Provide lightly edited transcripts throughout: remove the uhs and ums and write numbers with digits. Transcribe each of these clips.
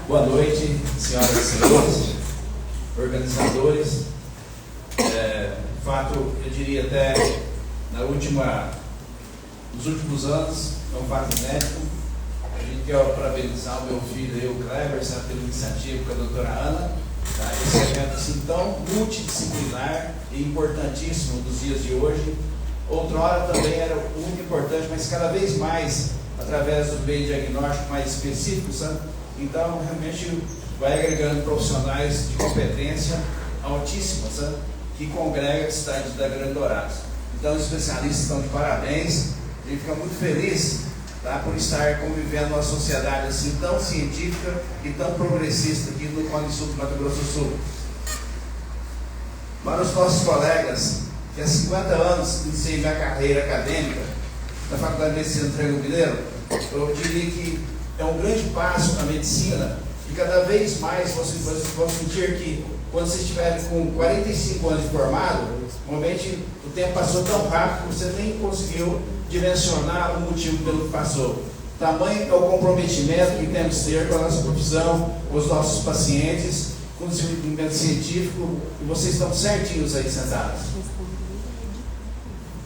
Boa noite, senhoras e senhores, organizadores. De fato, eu diria até nos últimos anos, é um fato inédito. A gente quer parabenizar o meu filho, o Kleber, pela iniciativa com a doutora Ana. Tá? Esse evento assim, tão multidisciplinar e importantíssimo dos dias de hoje. Outrora também era muito importante, mas cada vez mais através do meio diagnóstico mais específico, sabe? Então realmente vai agregando profissionais de competência altíssima, sabe? Que congrega a cidade da Grande Dourados. Então os especialistas estão de parabéns. A gente fica muito feliz, tá, por estar convivendo numa sociedade assim tão científica e tão progressista aqui no Cone Sul do Mato Grosso do Sul. Para os nossos colegas que há 50 anos iniciei minha carreira acadêmica na Faculdade de Medicina do Triângulo Mineiro, eu diria que é um grande passo na medicina e cada vez mais vocês vão sentir que quando vocês estiverem com 45 anos de formado, normalmente o tempo passou tão rápido que você nem conseguiu dimensionar o motivo pelo que passou. Tamanho é o comprometimento que temos que ter com a nossa profissão, com os nossos pacientes, com o desenvolvimento científico, e vocês estão certinhos aí sentados.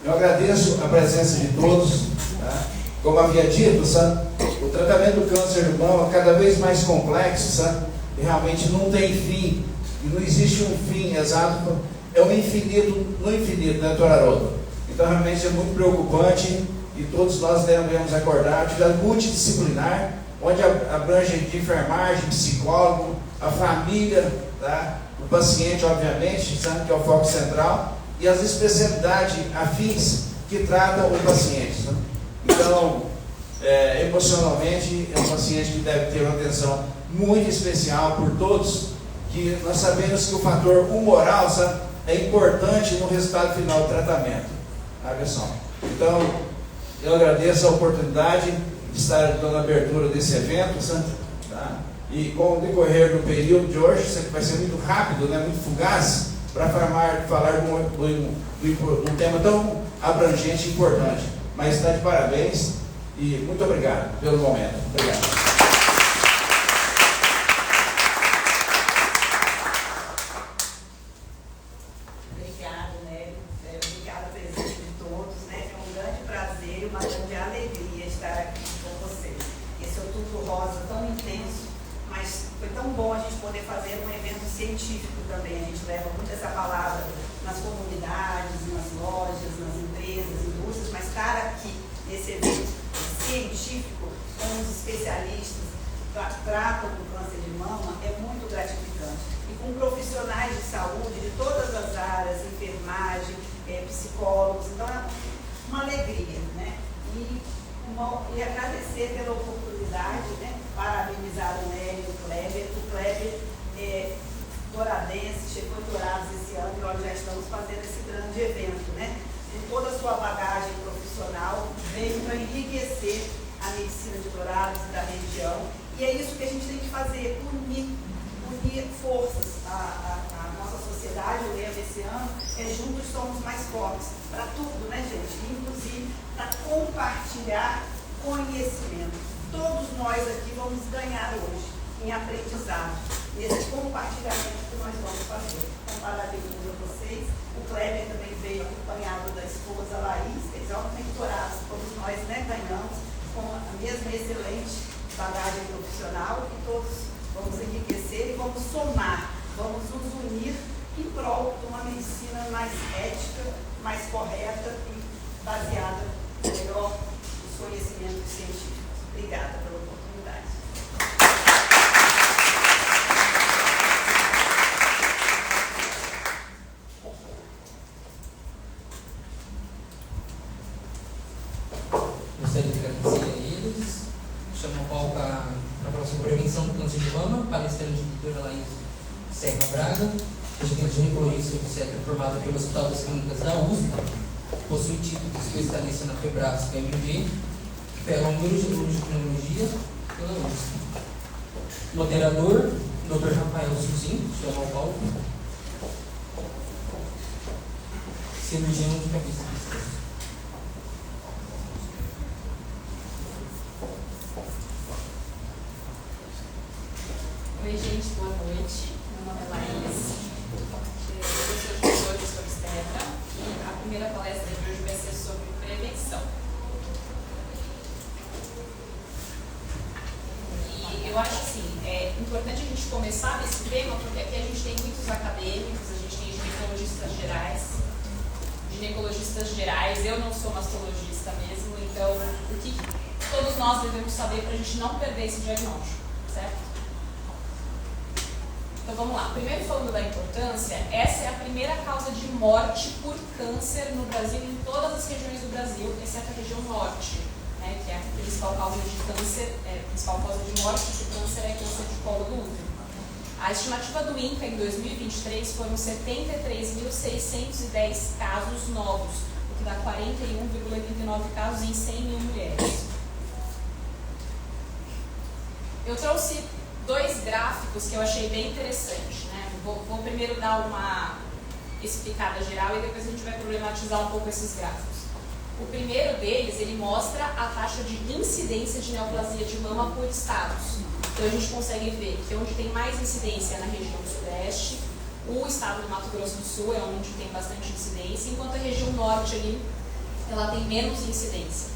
Eu agradeço a presença de todos. Tá? Como havia dito, sabe, o tratamento do câncer de mama é cada vez mais complexo, sabe? E realmente não tem fim, e não existe um fim exato, é um infinito no infinito, né, doutor Haroldo? Então realmente é muito preocupante e todos nós devemos acordar, atividade multidisciplinar, onde abrange de enfermagem, psicólogo, a família, tá? O paciente, obviamente, sabe, que é o foco central, e as especialidades afins que tratam o paciente. Né? Então, emocionalmente, é um paciente que deve ter uma atenção muito especial por todos, que nós sabemos que o fator humoral, sabe, é importante no resultado final do tratamento. Tá, pessoal? Então, eu agradeço a oportunidade de estar dando a abertura desse evento, sabe? Tá? E com o decorrer do período de hoje, isso vai ser muito rápido, né, muito fugaz, para falar de um tema tão abrangente e importante. Mas está de parabéns e muito obrigado pelo momento. Obrigado. Tratam do câncer de mama é muito gratificante. E com profissionais de saúde de todas as áreas, enfermagem, psicólogos, então é uma alegria, né? E agradecer pela oportunidade, né? Parabenizar o Nélio, o Kleber douradense, chegou em Dourados esse ano e nós já estamos fazendo esse grande evento, né? Com toda a sua bagagem profissional, veio para enriquecer a medicina de Dourados e da região. E é isso que a gente tem que fazer, unir forças. A nossa sociedade, o lema esse ano, é juntos somos mais fortes. Para tudo, né, gente? Inclusive para compartilhar conhecimento. Todos nós aqui vamos ganhar hoje em aprendizado, nesse compartilhamento que nós vamos fazer. Então, parabéns a vocês. O Kleber também veio acompanhado da esposa Laís, eles altamente dourados, todos nós, né, ganhamos com a mesma excelente bagagem profissional, e todos vamos enriquecer e vamos somar, vamos nos unir em prol de uma medicina mais ética, mais correta e baseada melhor nos conhecimentos científicos. Obrigada pela oportunidade. Gostaria de agradecer a eles. Chamo a pauta para a próxima prevenção do câncer de mama, palestrante de doutora Laís Serra Braga, residente de ginecologista obstétrica formada pelo Hospital das Clínicas da USP, possui título de especialista na Febrasco MD, pela Neurogineologia pela USP. Moderador, Dr. Rafael Suzin, chamo ao palco. Cirurgião de cabeça. Oi, gente, boa noite. Meu nome é Laís. Eu sou gestora sobre obstetra e a primeira palestra de hoje vai ser sobre prevenção. E eu acho assim, é importante a gente começar nesse tema porque aqui a gente tem muitos acadêmicos, a gente tem ginecologistas gerais, eu não sou mastologista mesmo, então o que todos nós devemos saber para a gente não perder esse diagnóstico, certo? Então vamos lá, primeiro falando da importância, essa é a primeira causa de morte por câncer no Brasil, em todas as regiões do Brasil, exceto a região norte, né, que é a principal causa de câncer, a principal causa de morte por câncer é câncer de colo do útero. A estimativa do INCA em 2023 foram 73.610 casos novos, o que dá 41,89 casos em 100 mil mulheres. Eu trouxe dois gráficos que eu achei bem interessantes, né? Vou primeiro dar uma explicada geral e depois a gente vai problematizar um pouco esses gráficos. O primeiro deles, ele mostra a taxa de incidência de neoplasia de mama por estados. Então a gente consegue ver que onde tem mais incidência é na região sudeste, o estado do Mato Grosso do Sul é onde tem bastante incidência, enquanto a região norte ali, ela tem menos incidência.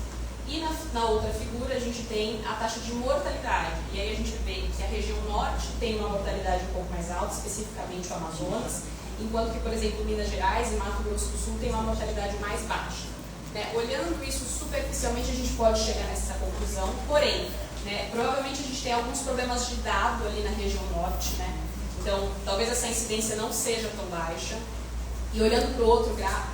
E na outra figura a gente tem a taxa de mortalidade, e aí a gente vê que a região norte tem uma mortalidade um pouco mais alta, especificamente o Amazonas, enquanto que, por exemplo, Minas Gerais e Mato Grosso do Sul tem uma mortalidade mais baixa. Né? Olhando isso superficialmente, a gente pode chegar nessa conclusão, porém, né, provavelmente a gente tem alguns problemas de dado ali na região norte, né? Então talvez essa incidência não seja tão baixa, e olhando para o outro gráfico,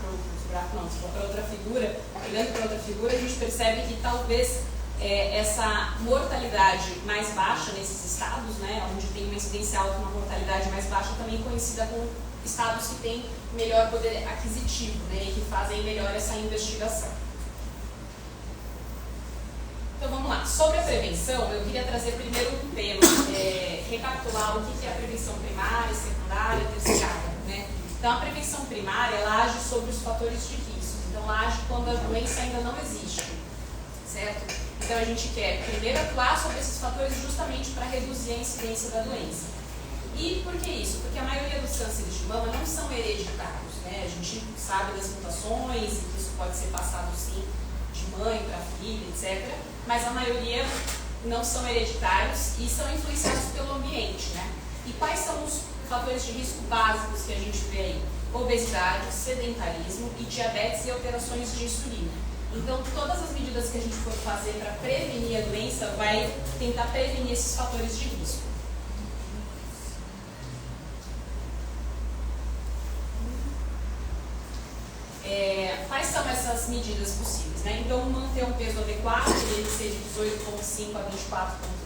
para outra figura, olhando para outra figura, a gente percebe que talvez essa mortalidade mais baixa nesses estados, né, onde tem uma incidência alta e uma mortalidade mais baixa, também coincida com estados que têm melhor poder aquisitivo, né, e que fazem melhor essa investigação. Então vamos lá, sobre a prevenção, eu queria trazer primeiro um tema, recapitular o que é a prevenção primária, secundária, terciária, né? Então a prevenção primária, ela age sobre os fatores de risco, então ela age quando a doença ainda não existe, certo? Então a gente quer primeiro atuar sobre esses fatores justamente para reduzir a incidência da doença. E por que isso? Porque a maioria dos cânceres de mama não são hereditários, né? A gente sabe das mutações e que isso pode ser passado sim de mãe para filha, etc. Mas a maioria não são hereditários e são influenciados pelo ambiente, né? E quais são os fatores de risco básicos que a gente vê aí? Obesidade, sedentarismo e diabetes e alterações de insulina. Então, todas as medidas que a gente for fazer para prevenir a doença vai tentar prevenir esses fatores de risco. Quais são essas medidas possíveis, né? Então, manter um peso adequado, ele seja de 18,5 a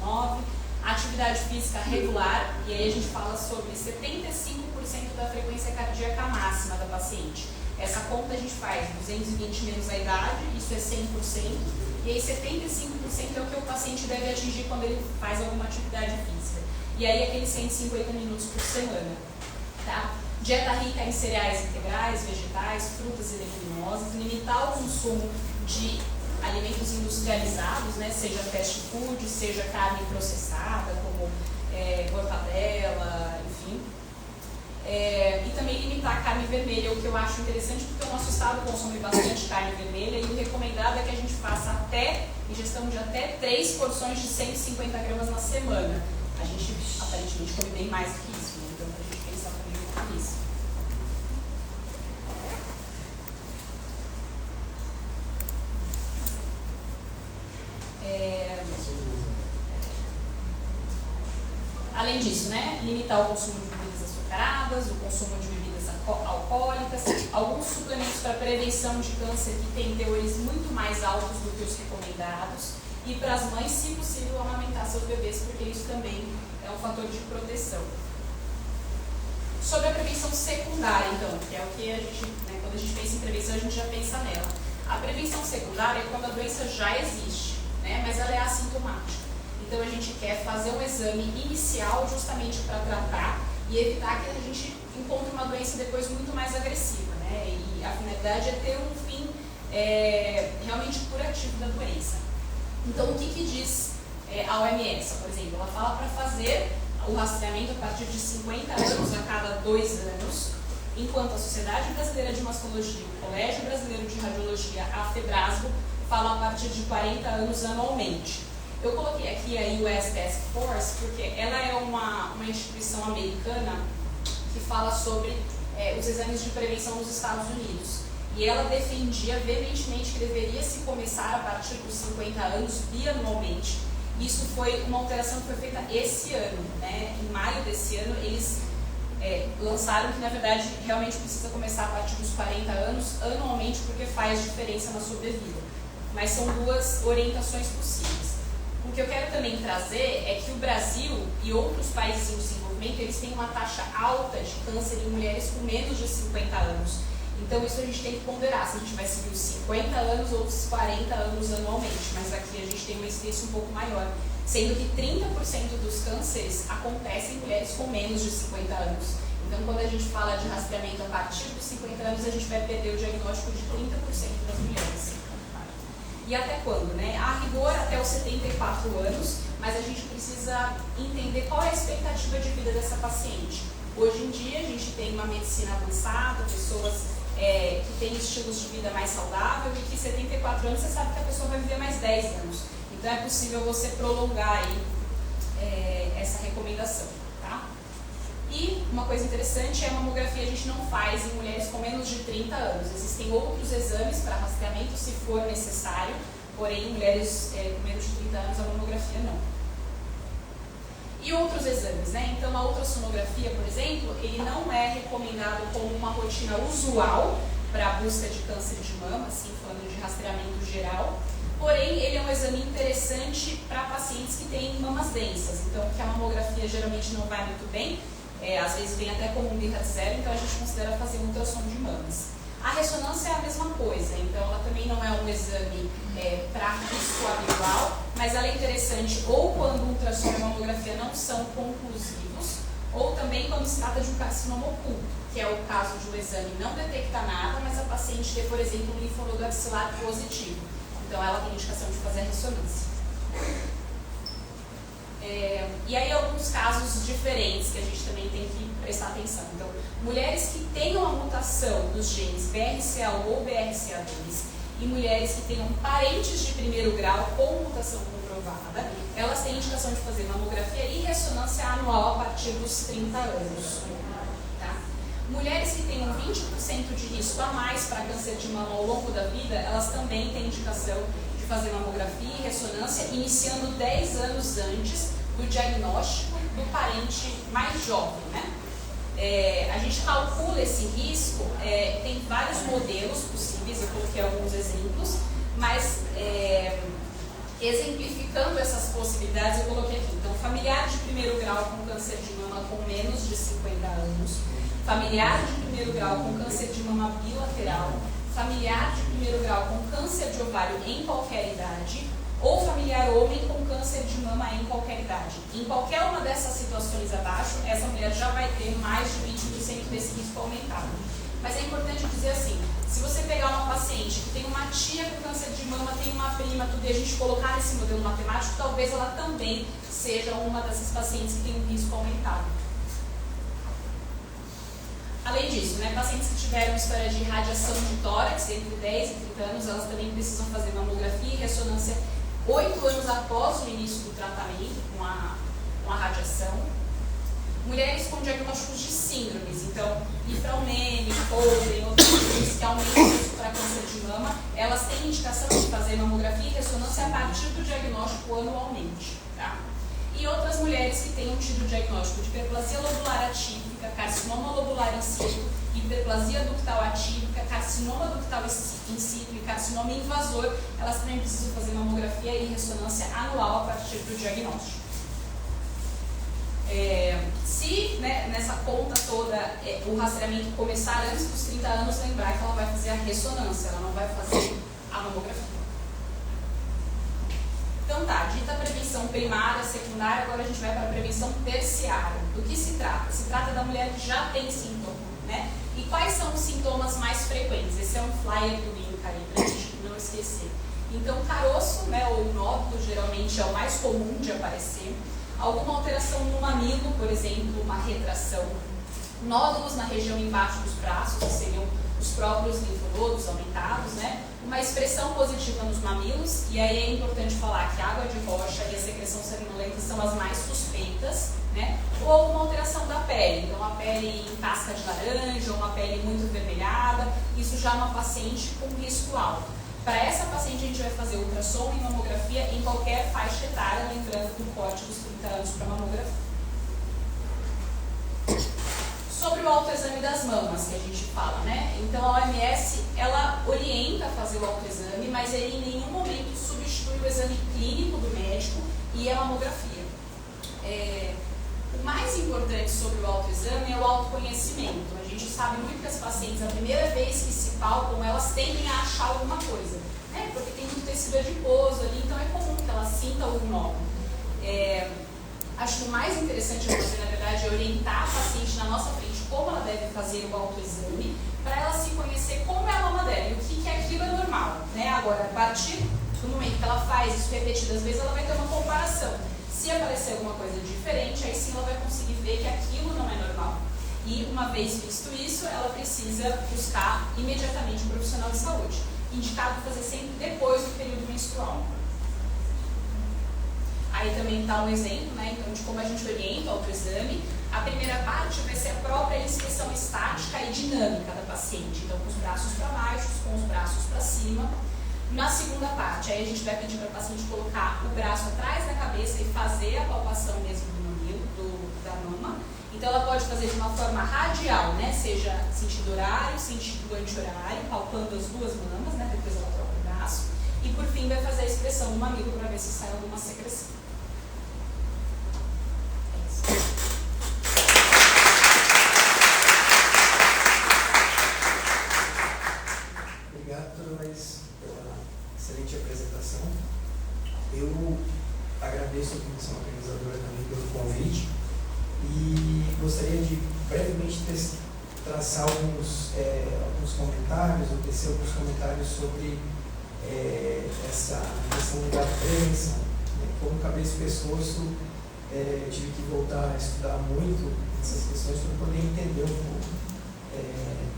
24,9, atividade física regular, e aí a gente fala sobre 75% da frequência cardíaca máxima da paciente. Essa conta a gente faz 220 menos a idade, isso é 100%, e aí 75% é o que o paciente deve atingir quando ele faz alguma atividade física. E aí aqueles 150 minutos por semana, tá? Dieta rica em cereais integrais, vegetais, frutas e leguminosas, limitar o consumo de alimentos industrializados, né, seja fast food, seja carne processada, como mortadela, enfim. E também limitar a carne vermelha, o que eu acho interessante porque o nosso estado consome bastante carne vermelha e o recomendado é que a gente faça ingestão de até 3 porções de 150 gramas na semana. A gente aparentemente come bem mais do que isso, né? Então a gente pensar também nisso. Além disso, né, limitar o consumo de bebidas açucaradas, o consumo de bebidas alcoólicas, alguns suplementos para prevenção de câncer que têm teores muito mais altos do que os recomendados, e para as mães, se possível, amamentar seus bebês, porque isso também é um fator de proteção. Sobre a prevenção secundária, então, que é o que a gente, né, quando a gente pensa em prevenção, a gente já pensa nela. A prevenção secundária é quando a doença já existe, né, mas ela é assintomática. Então a gente quer fazer um exame inicial justamente para tratar e evitar que a gente encontre uma doença depois muito mais agressiva, né? E a finalidade é ter um fim realmente curativo da doença. Então o que diz a OMS, por exemplo? Ela fala para fazer o rastreamento a partir de 50 anos a cada 2 anos, enquanto a Sociedade Brasileira de Mastologia, o Colégio Brasileiro de Radiologia, a FEBRASGO, falam a partir de 40 anos anualmente. Eu coloquei aqui a US Task Force porque ela é uma instituição americana que fala sobre os exames de prevenção nos Estados Unidos. E ela defendia veementemente que deveria se começar a partir dos 50 anos bianualmente. Isso foi uma alteração que foi feita esse ano, né? Em maio desse ano, eles lançaram que, na verdade, realmente precisa começar a partir dos 40 anos anualmente, porque faz diferença na sobrevida. Mas são duas orientações possíveis. O que eu quero também trazer é que o Brasil e outros países em desenvolvimento, eles têm uma taxa alta de câncer em mulheres com menos de 50 anos. Então isso a gente tem que ponderar, se a gente vai seguir os 50 anos ou os 40 anos anualmente, mas aqui a gente tem uma incidência um pouco maior, sendo que 30% dos cânceres acontecem em mulheres com menos de 50 anos. Então quando a gente fala de rastreamento a partir dos 50 anos, a gente vai perder o diagnóstico de 30% das mulheres. E até quando, né? A rigor até os 74 anos, mas a gente precisa entender qual é a expectativa de vida dessa paciente. Hoje em dia a gente tem uma medicina avançada, pessoas que têm estilos de vida mais saudável e que 74 anos você sabe que a pessoa vai viver mais 10 anos. Então é possível você prolongar aí, essa recomendação, tá? E uma coisa interessante é a mamografia a gente não faz em mulheres com menos de 30 anos. Existem outros exames para rastreamento se for necessário, porém em mulheres com menos de 30 anos a mamografia não. E outros exames, né? Então a ultrassonografia, por exemplo, ele não é recomendado como uma rotina usual para a busca de câncer de mama, assim, falando de rastreamento geral. Porém, ele é um exame interessante para pacientes que têm mamas densas. Então, porque a mamografia geralmente não vai muito bem, às vezes vem até como um BRCA0, então a gente considera fazer um ultrassom de mamas. A ressonância é a mesma coisa, então ela também não é um exame para risco habitual, mas ela é interessante ou quando o ultrassom e a mamografia não são conclusivos, ou também quando se trata de um carcinoma oculto, que é o caso de um exame não detectar nada, mas a paciente ter, por exemplo, um linfonodo axilar positivo. Então ela tem indicação de fazer a ressonância. E aí alguns casos diferentes que a gente também tem que prestar atenção. Então, mulheres que tenham a mutação dos genes BRCA1 ou BRCA2 e mulheres que tenham parentes de primeiro grau com mutação comprovada, elas têm indicação de fazer mamografia e ressonância anual a partir dos 30 anos. Tá? Mulheres que tenham 20% de risco a mais para câncer de mama ao longo da vida, elas também têm indicação de fazer mamografia e ressonância, iniciando 10 anos antes do diagnóstico do parente mais jovem, né? A gente calcula esse risco, tem vários modelos possíveis, eu coloquei alguns exemplos, mas exemplificando essas possibilidades eu coloquei aqui. Então, familiar de primeiro grau com câncer de mama com menos de 50 anos, familiar de primeiro grau com câncer de mama bilateral, familiar de primeiro grau com câncer de ovário em qualquer idade, ou familiar homem com câncer de mama em qualquer idade. Em qualquer uma dessas situações abaixo, essa mulher já vai ter mais de 20% desse risco aumentado. Mas é importante dizer assim, se você pegar uma paciente que tem uma tia com câncer de mama, tem uma prima, tudo, e a gente colocar nesse modelo matemático, talvez ela também seja uma dessas pacientes que tem um risco aumentado. Além disso, né, pacientes que tiveram história de radiação de tórax entre 10 e 30 anos, elas também precisam fazer mamografia e ressonância 8 anos após o início do tratamento com a radiação. Mulheres com diagnósticos de síndromes, então, Ifralmene, Colden, outras síndromes que aumentam o risco para câncer de mama, elas têm indicação de fazer mamografia e ressonância a partir do diagnóstico anualmente. Tá? E outras mulheres que tenham tido diagnóstico de hiperplasia lobular atípica, carcinoma lobular in situ, hiperplasia ductal atípica, carcinoma ductal in situ e carcinoma invasor, elas também precisam fazer mamografia e ressonância anual a partir do diagnóstico. Se, né, nessa conta toda o rastreamento começar antes dos 30 anos, lembrar que ela vai fazer a ressonância, ela não vai fazer a mamografia. Então tá, dita a prevenção primária, secundária, agora a gente vai para a prevenção terciária. Do que se trata? Se trata da mulher que já tem sintoma, né? E quais são os sintomas mais frequentes? Esse é um flyer do INCA aí, para a gente não esquecer. Então, caroço, né, ou nódulo, geralmente é o mais comum de aparecer. alguma alteração no mamilo, por exemplo, uma retração, nódulos na região embaixo dos braços, que seriam os próprios linfonodos aumentados, né? Uma expressão positiva nos mamilos, e aí é importante falar que a água de rocha e a secreção sanguinolenta são as mais suspeitas, né? Ou alguma alteração da pele, então a pele em casca de laranja, ou uma pele muito avermelhada, isso já é uma paciente com risco alto. Para essa paciente a gente vai fazer ultrassom e mamografia em qualquer faixa etária, lembrando do corte dos 30 anos para mamografia. Sobre o autoexame das mamas, que a gente fala, né? Então a OMS, ela orienta a fazer o autoexame, mas ele em nenhum momento substitui o exame clínico do médico e a mamografia. O mais importante sobre o autoexame é o autoconhecimento. A gente sabe muito que as pacientes, a primeira vez que se palpam, elas tendem a achar alguma coisa, né? Porque tem muito tecido adiposo ali, então é comum que ela sinta algum nódulo. Acho que o mais interessante a fazer, na verdade, é orientar a paciente na nossa frente como ela deve fazer o autoexame, para ela se conhecer como é a mama dela e o que aquilo é normal, né? Agora, a partir do momento que ela faz isso repetidas vezes, ela vai ter uma comparação. Se aparecer alguma coisa diferente, aí sim ela vai conseguir ver que aquilo não é normal. E uma vez visto isso, ela precisa buscar imediatamente um profissional de saúde. Indicado fazer sempre depois do período menstrual. Aí também está um exemplo, né, então, de como a gente orienta o autoexame. A primeira parte vai ser a própria inspeção estática e dinâmica da paciente, então com os braços para baixo, com os braços para cima. Na segunda parte, aí a gente vai pedir para a paciente colocar o braço atrás da cabeça e fazer a palpação mesmo do mamilo, da mama. Então ela pode fazer de uma forma radial, né, seja sentido horário, sentido anti-horário, palpando as duas mamas, né, depois ela troca o braço. E por fim vai fazer a expressão do mamilo para ver se sai alguma secreção. Excelente apresentação. Eu agradeço a comissão organizadora também pelo convite e gostaria de brevemente traçar alguns comentários, ou tecer alguns comentários sobre essa questão da prevenção. Como cabeça e pescoço, tive que voltar a estudar muito essas questões para poder entender um pouco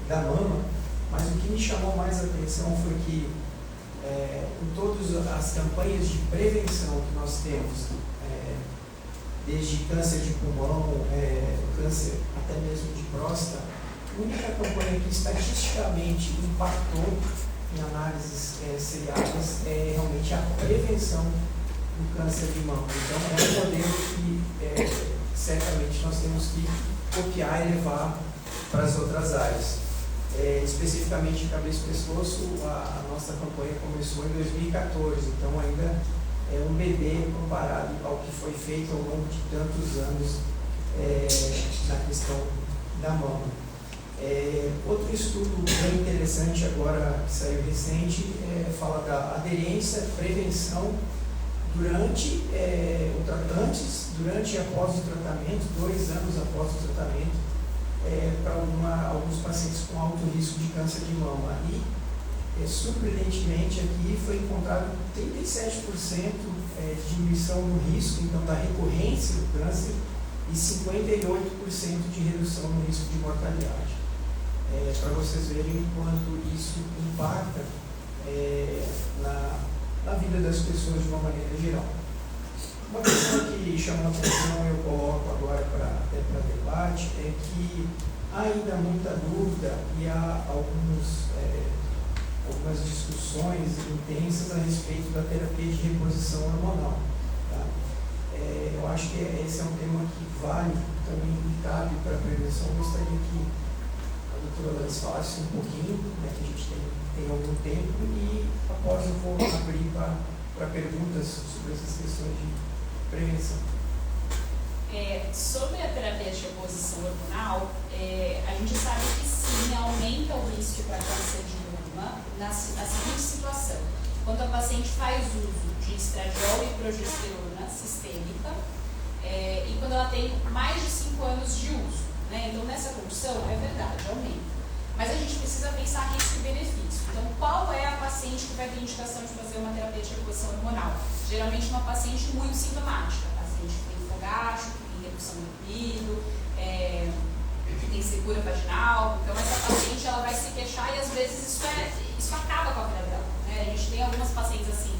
da mama, mas o que me chamou mais a atenção foi que em todas as campanhas de prevenção que nós temos, desde câncer de pulmão, câncer até mesmo de próstata, a única campanha que estatisticamente impactou em análises seriadas é realmente a prevenção do câncer de mama. Então é um modelo que certamente nós temos que copiar e levar para as outras áreas. Especificamente em cabeça e pescoço, a nossa campanha começou em 2014, então ainda é um bebê comparado ao que foi feito ao longo de tantos anos na questão da mama. Outro estudo bem interessante agora, que saiu recente, fala da aderência, prevenção durante e após o tratamento, 2 anos após o tratamento, para alguns pacientes com alto risco de câncer de mama. E, surpreendentemente, aqui foi encontrado 37% de diminuição no risco, então, da recorrência do câncer e 58% de redução no risco de mortalidade. Para vocês verem o quanto isso impacta na vida das pessoas de uma maneira geral. Uma questão que chama a atenção, eu coloco agora até para debate, é que há ainda muita dúvida e há algumas discussões intensas a respeito da terapia de reposição hormonal. Tá? Eu acho que esse é um tema que vale, também cabe para a prevenção. Eu gostaria que a doutora Laís falasse um pouquinho, né, que a gente tem algum tempo, e após eu vou abrir para perguntas sobre essas questões de prevenção. Sobre a terapia de reposição hormonal, a gente sabe que sim, aumenta o risco para câncer de mama na seguinte situação: quando a paciente faz uso de estradiol e progesterona sistêmica e quando ela tem mais de 5 anos de uso, né? Então nessa condição é verdade, aumenta. Mas a gente precisa pensar risco e benefício. Então, qual é a paciente que vai ter indicação de fazer uma terapia de reposição hormonal? Geralmente uma paciente muito sintomática, paciente que tem fogástico, que tem redução do libido, que tem secura vaginal. Então essa paciente ela vai se queixar e às vezes isso acaba com a vida dela, né? A gente tem algumas pacientes assim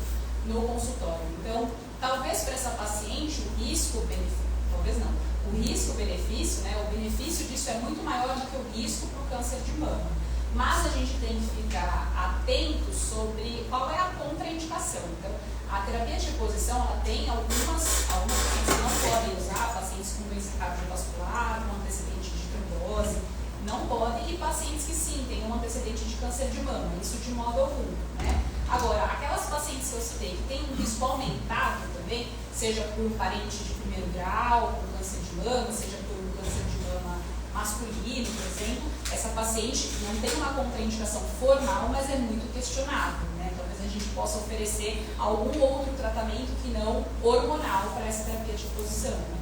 no consultório. Então, talvez para essa paciente o risco-benefício, talvez não, o risco-benefício, né, o benefício disso é muito maior do que o risco para o câncer de mama. Mas a gente tem que ficar atento sobre qual é a contraindicação. Então, a terapia de reposição, ela tem algumas pacientes que não podem usar, pacientes com doença cardiovascular, com antecedente de trombose, não podem, e pacientes que sim, têm um antecedente de câncer de mama, isso de modo algum, né? Agora, aquelas pacientes que eu citei que têm um risco aumentado também, seja por um parente de primeiro grau, por câncer de mama, seja por um câncer de mama masculino, por exemplo, essa paciente não tem uma contraindicação formal, mas é muito questionável, né? Talvez a gente possa oferecer algum outro tratamento que não hormonal para essa terapia de reposição, né?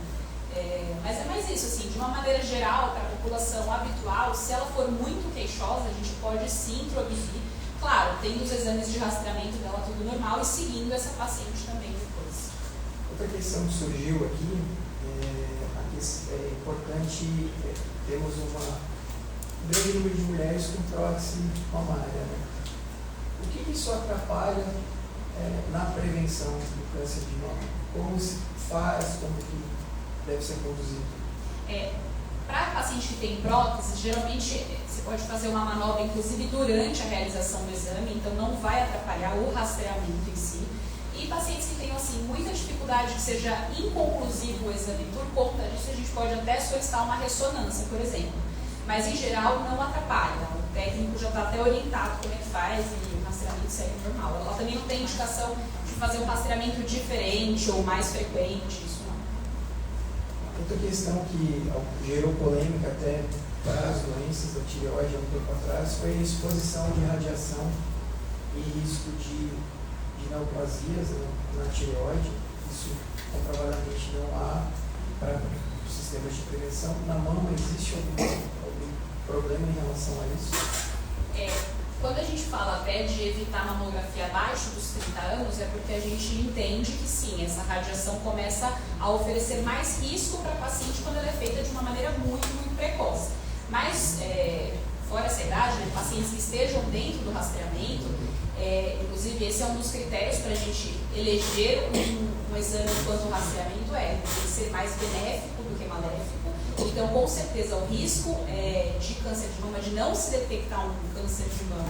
Mas é mais isso, assim, de uma maneira geral, para a população habitual, se ela for muito queixosa, a gente pode sim introduzir, claro, tendo os exames de rastreamento dela tudo normal e seguindo essa paciente também depois. Outra questão que surgiu aqui, é importante, temos um grande número de mulheres com prótese mamária, né? O que isso atrapalha na prevenção do câncer de mama? Como se faz, como que deve ser conduzido? Para paciente que tem prótese, geralmente você pode fazer uma manobra, inclusive durante a realização do exame, então não vai atrapalhar o rastreamento em si. E pacientes que tenham assim, muita dificuldade, que seja inconclusivo o exame por conta disso, a gente pode até solicitar uma ressonância, por exemplo. Mas em geral não atrapalha. O técnico já está até orientado como é que faz e o rastreamento segue normal. Ela também não tem indicação de fazer um rastreamento diferente ou mais frequente, isso não. Outra questão que gerou polêmica até para as doenças da tireoide há um tempo atrás foi a exposição de radiação e risco de neoplasias na tireoide. Isso comprovadamente não há para sistemas de prevenção. Na mama existe algum problema em relação a isso? Quando a gente fala até de evitar mamografia abaixo dos 30 anos, é porque a gente entende que sim, essa radiação começa a oferecer mais risco para a paciente quando ela é feita de uma maneira muito, muito precoce. Mas, fora essa idade, né, pacientes que estejam dentro do rastreamento, inclusive esse é um dos critérios para a gente eleger um exame enquanto o rastreamento tem que ser mais benéfico do que maléfico. Então, com certeza, o risco de câncer de mama, de não se detectar um câncer de mama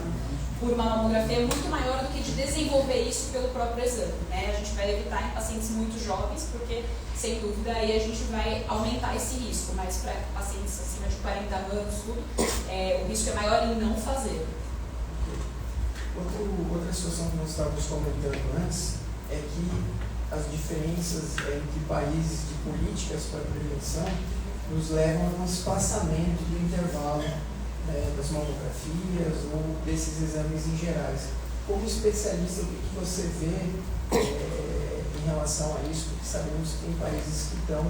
por uma mamografia é muito maior do que de desenvolver isso pelo próprio exame, né? A gente vai evitar em pacientes muito jovens, porque, sem dúvida, aí a gente vai aumentar esse risco, mas para pacientes acima de 40 anos, tudo, o risco é maior em não fazer. Outra situação que nós estávamos comentando antes é que as diferenças entre países de políticas para a prevenção nos levam a um espaçamento do intervalo das mamografias ou desses exames em gerais. Como especialista, o que você vê em relação a isso? Porque sabemos que tem países que estão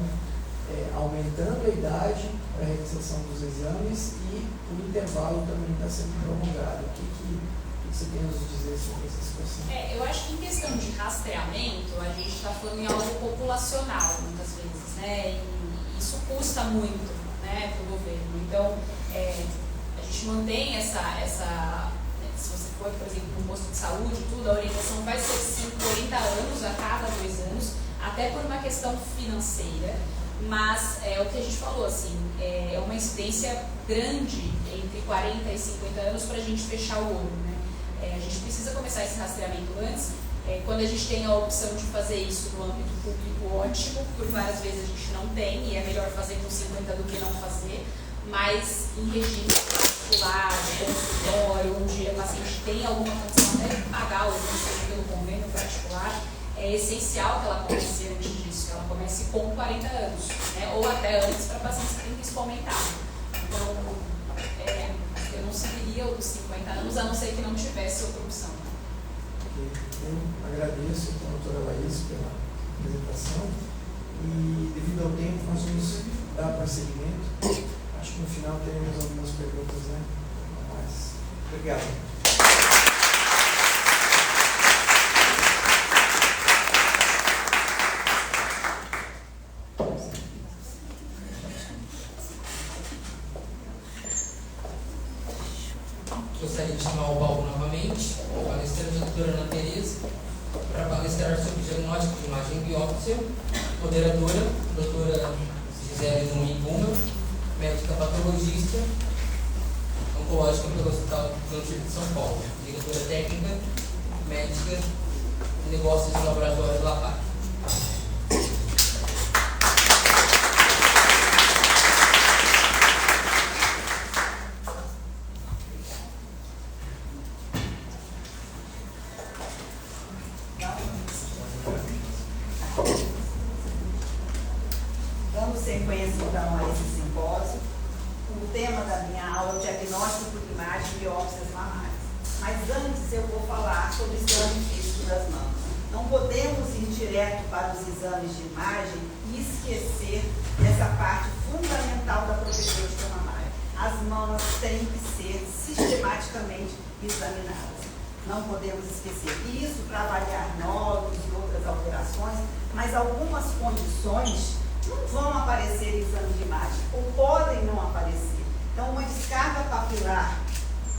aumentando a idade para a realização dos exames e o intervalo também está sendo prolongado. O que você tem a nos dizer sobre essa situação? Eu acho que em questão de rastreamento, a gente está falando em algo populacional, muitas vezes, né? E isso custa muito, né, para o governo. Então, a gente mantém essa se você for, por exemplo, no posto de saúde, tudo, a orientação vai ser 50 anos a cada 2 anos, até por uma questão financeira, mas é o que a gente falou, assim, é uma incidência grande entre 40 e 50 anos para a gente fechar o olho, né? A gente precisa começar esse rastreamento antes. Quando a gente tem a opção de fazer isso no âmbito público, ótimo, por várias vezes a gente não tem, e é melhor fazer com 50 do que não fazer, mas em regime particular, consultório, onde a paciente tem alguma condição até de pagar o exame pelo convênio particular, é essencial que ela comece antes disso, que ela comece com 40 anos, né? Ou até antes para pacientes que têm risco aumentado. Então, eu não seguiria o dos 50 anos, a não ser que não tivesse outra opção. Eu agradeço a doutora Laís pela apresentação e, devido ao tempo, nós vamos dar prosseguimento. Acho que no final teremos algumas perguntas, né? Mas, obrigado. doutora Ana Tereza, para palestrar sobre diagnóstico de imagem e biópsia. Moderadora, doutora Gisele Nui Puma, médica patologista, oncológica pelo Hospital do Câncer de São Paulo. Diretora técnica, médica e negócios do Laboratório La Paz. Dando sequência então a esse simpósio, o tema da minha aula é o diagnóstico por imagem de biópsias mamárias. Mas antes eu vou falar sobre o exame físico das mamas. Não podemos ir direto para os exames de imagem e esquecer dessa parte fundamental da propedêutica mamária. As mamas têm que ser sistematicamente examinadas. Não podemos esquecer isso para avaliar nódulos e outras alterações, mas algumas condições não vão aparecer em exame de imagem, ou podem não aparecer. Então, uma descarga papilar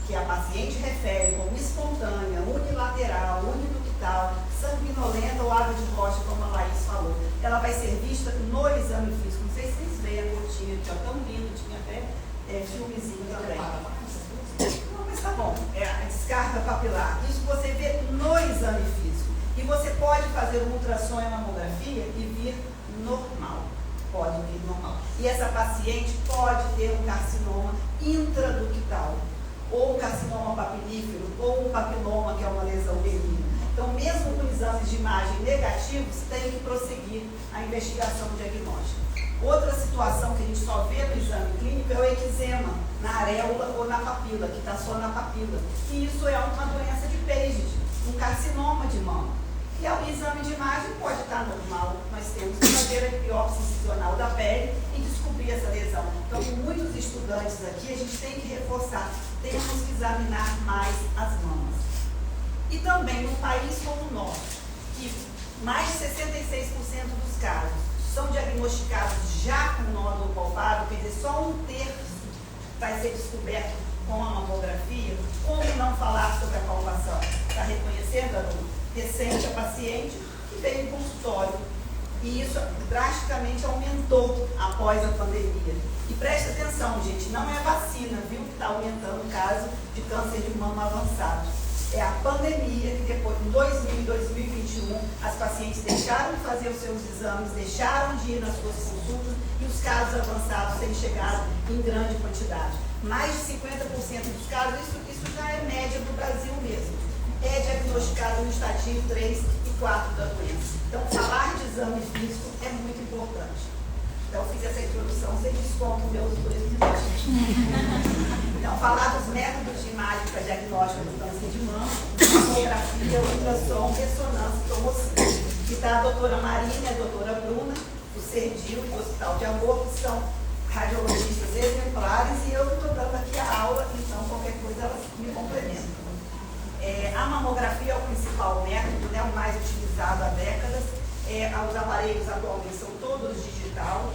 que a paciente refere como espontânea, unilateral, uniductal, sanguinolenta ou água de rocha, como a Laís falou, ela vai ser vista no exame físico. Não sei se vocês veem a gotinha aqui, ó, tão lindo, tinha até filmezinho também. Não, mas tá bom, é a descarga papilar. Isso você vê no exame físico. E você pode fazer uma ultrassom e mamografia e vir normal. Pode vir normal. E essa paciente pode ter um carcinoma intraductal, ou um carcinoma papilífero, ou um papiloma, que é uma lesão benigna. Então, mesmo com exames de imagem negativos, tem que prosseguir a investigação diagnóstica. Outra situação que a gente só vê no exame clínico é o eczema na areola ou na papila, que está só na papila. E isso é uma doença de Paget, um carcinoma de mama. E o exame de imagem pode estar normal, nós temos que fazer a biópsia incisional da pele e descobrir essa lesão. Então, muitos estudantes aqui, a gente tem que reforçar, temos que examinar mais as mamas. E também num país como o nosso, que mais de 66% dos casos são diagnosticados já com nódulo palpável, quer dizer, só 1/3 vai ser descoberto com a mamografia. Como não falar sobre a palpação? Está reconhecendo, aluno? Recente a paciente que veio em consultório. E isso drasticamente aumentou após a pandemia. E preste atenção, gente, não é a vacina, viu, que está aumentando o caso de câncer de mama avançado. É a pandemia que depois, em 2000 e 2021, as pacientes deixaram de fazer os seus exames, deixaram de ir nas suas consultas e os casos avançados têm chegado em grande quantidade. Mais de 50% dos casos, isso já é média do Brasil mesmo. É diagnosticado no estadio 3 e 4 da doença. Então, falar de exame físico é muito importante. Então, eu fiz essa introdução sem desconto meus 2 minutos. Então, falar dos métodos de imagem para diagnóstico do câncer de mama, mamografia, ultrassom, ressonância e tomografia. E está a doutora Marina e a doutora Bruna, do Cerdil e do Hospital de Amor, que são radiologistas exemplares, e eu estou dando aqui a aula, então qualquer coisa elas me complementam. A mamografia é o principal método, né, o mais utilizado há décadas. Os aparelhos atualmente são todos digital.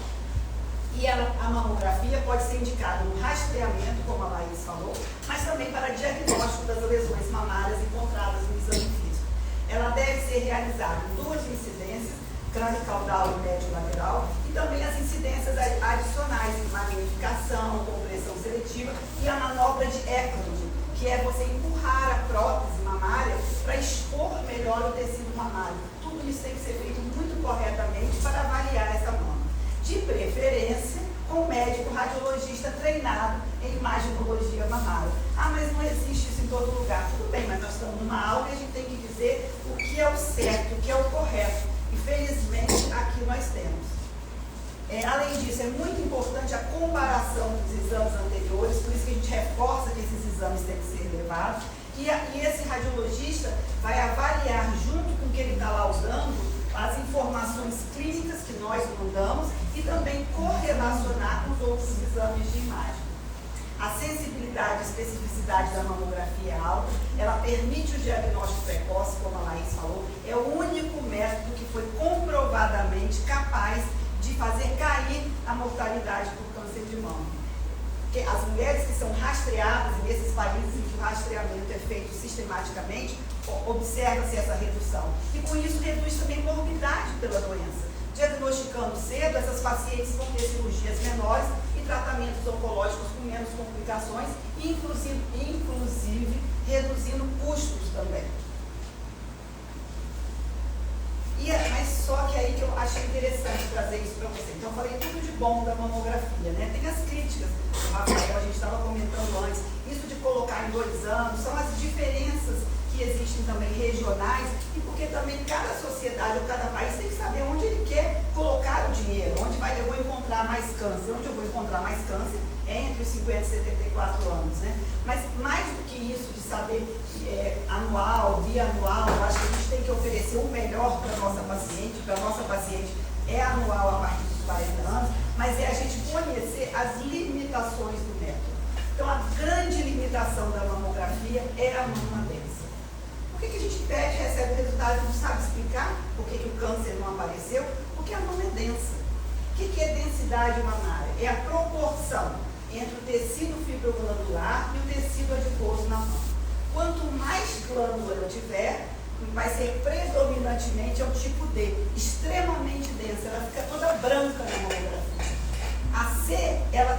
E a mamografia pode ser indicada no rastreamento, como a Laís falou, mas também para diagnóstico das lesões mamárias encontradas no exame físico. Ela deve ser realizada em 2 incidências, crânio-caudal e médio-lateral, e também as incidências adicionais, magnificação, compressão seletiva e a manobra de Eklund, que é você empurrar a prótese mamária para expor melhor o tecido mamário. Tudo isso tem que ser feito muito corretamente para avaliar essa mama. De preferência, com um médico radiologista treinado em imaginologia mamária. Ah, mas não existe isso em todo lugar. Tudo bem, mas nós estamos numa aula e a gente tem que dizer o que é o certo, o que é o correto. E felizmente aqui nós temos. Além disso, é muito importante a comparação dos exames anteriores, por isso que a gente reforça que esses exames têm que ser levados. E esse radiologista vai avaliar, junto com o que ele está laudando, as informações clínicas que nós mandamos e também correlacionar com os outros exames de imagem. A sensibilidade e especificidade da mamografia é alta, ela permite o diagnóstico precoce, como a Laís falou, é o único método que foi comprovadamente capaz de fazer cair a mortalidade por câncer de mama. Porque as mulheres que são rastreadas, e nesses países em que o rastreamento é feito sistematicamente, observa-se essa redução. E com isso reduz também a morbidade pela doença. Diagnosticando cedo, essas pacientes vão ter cirurgias menores e tratamentos oncológicos com menos complicações, inclusive reduzindo custos também. Mas só que aí que eu achei interessante trazer isso para você. Então eu falei tudo de bom da mamografia, né? Tem as críticas, o Rafael, a gente estava comentando antes, isso de colocar em 2 anos, são as diferenças que existem também regionais, e porque também cada sociedade ou cada país tem que saber onde ele quer colocar o dinheiro, onde eu vou encontrar mais câncer. Onde eu vou encontrar mais câncer é entre os 50 e 74 anos, né? Mas mais do que isso, de saber anual, bianual, eu acho que a gente tem que oferecer o melhor para a nossa paciente é anual a partir dos 40 anos, mas é a gente conhecer as limitações do método. Então, a grande limitação da mamografia é a mama densa. Por que a gente pede, recebe o resultado e não sabe explicar por que o câncer não apareceu? Porque a mama é densa. O que é densidade mamária? É a proporção entre o tecido fibroglandular e o tecido adiposo na mama. Quanto mais glândula eu tiver, vai ser predominantemente ao tipo D, extremamente densa, ela fica toda branca na mamografia. A C, ela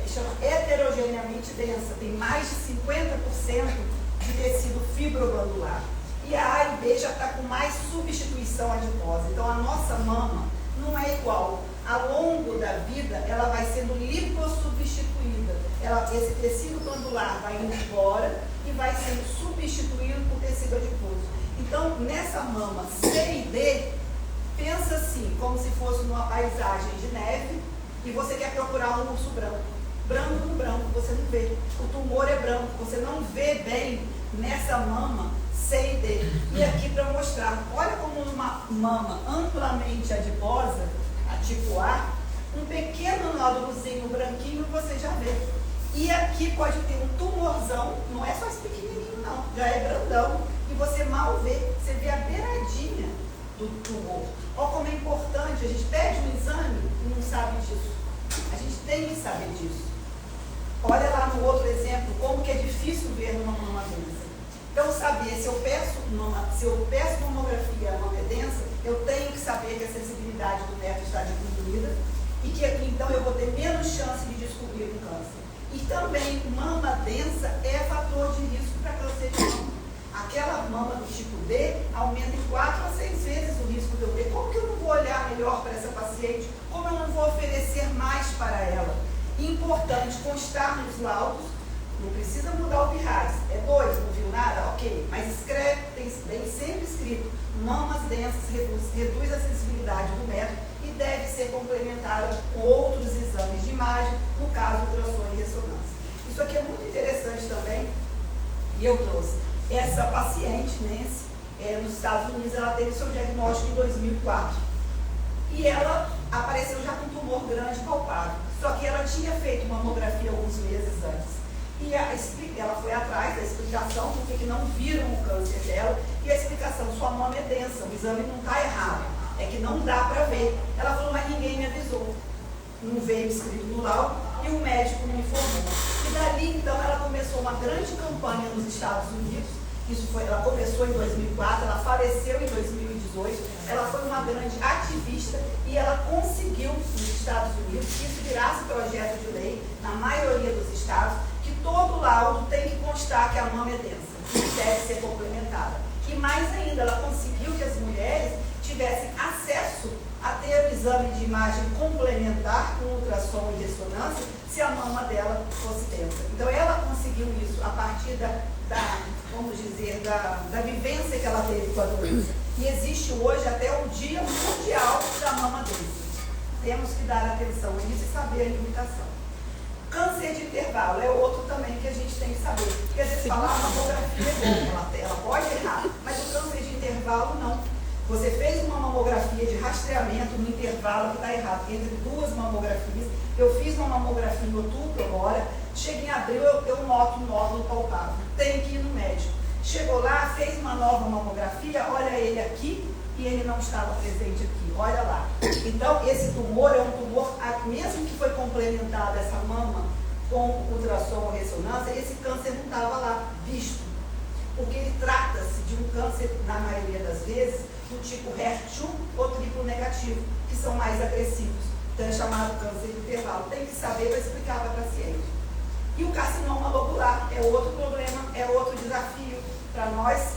chama heterogeneamente densa, tem mais de 50% de tecido fibroglandular. E a A e B já está com mais substituição adiposa. Então a nossa mama não é igual. Ao longo da vida, ela vai sendo lipossubstituída. Esse tecido glandular vai indo embora e vai sendo substituído por tecido adiposo. Então, nessa mama C e D, pensa assim, como se fosse numa paisagem de neve e você quer procurar um urso branco. Branco no branco, você não vê. O tumor é branco, você não vê bem nessa mama C e D. E aqui para mostrar, olha como uma mama amplamente adiposa, a tipo A, um pequeno nódulozinho branquinho você já vê. E aqui pode ter um tumorzão, não é só esse pequenininho não, já é grandão, e você mal vê, você vê a beiradinha do tumor. Olha como é importante, a gente pede um exame e não sabe disso. A gente tem que saber disso. Olha lá no outro exemplo, como que é difícil ver numa mama densa. Então, saber, se eu peço mamografia, a mama é densa, eu tenho que saber que a sensibilidade do método está diminuída e que então eu vou ter menos chance de descobrir um câncer. E também, mama densa é fator de risco para câncer de mama. Aquela mama do tipo D aumenta em 4 a 6 vezes o risco de eu ter. Como que eu não vou olhar melhor para essa paciente? Como eu não vou oferecer mais para ela? Importante constar nos laudos, não precisa mudar o BIRADS, é 2, não viu nada? Ok, mas escreve, tem sempre escrito, mamas densas reduz a sensibilidade do método e deve ser complementada com outros exames de imagem, no caso, ultrassom e ressonância. Isso aqui é muito interessante também, e eu trouxe. Essa paciente, Nancy, nos Estados Unidos, ela teve seu diagnóstico em 2004. E ela apareceu já com um tumor grande palpável. Só que ela tinha feito mamografia alguns meses antes. E ela foi atrás da explicação por que não viram o câncer dela. E a explicação, sua mama é densa, o exame não está errado. É que não dá para ver. Ela falou, mas ninguém me avisou. Não veio escrito no laudo e o médico me informou. E dali, então, ela começou uma grande campanha nos Estados Unidos. Ela começou em 2004, ela faleceu em 2018. Ela foi uma grande ativista e ela conseguiu, nos Estados Unidos, que isso virasse projeto de lei, na maioria dos estados, que todo laudo tem que constar que a mama é densa e deve ser complementada. E mais ainda, ela conseguiu que as mulheres tivessem acesso a ter o exame de imagem complementar com ultrassom e ressonância se a mama dela fosse densa. Então ela conseguiu isso a partir vamos dizer, da vivência que ela teve com a doença. E existe hoje até o Dia Mundial da Mama Densa. Temos que dar atenção a isso e saber a limitação. Câncer de intervalo é outro também que a gente tem que saber. Porque às vezes falar mamografia é bom, ela pode errar, mas o câncer de intervalo não. Você fez uma mamografia de rastreamento no intervalo que está errado, entre 2 mamografias. Eu fiz uma mamografia em outubro agora, cheguei em abril, eu noto um nódulo palpável. Tem que ir no médico. Chegou lá, fez uma nova mamografia, olha ele aqui e ele não estava presente aqui, olha lá. Então, esse tumor é um tumor, mesmo que foi complementada essa mama com ultrassom ou ressonância, esse câncer não estava lá visto. porque ele trata-se de um câncer, na maioria das vezes, do tipo HER2 ou triplo negativo, que são mais agressivos. Então é chamado câncer de intervalo. Tem que saber para explicar para o paciente. E o carcinoma lobular é outro problema, é outro desafio para nós,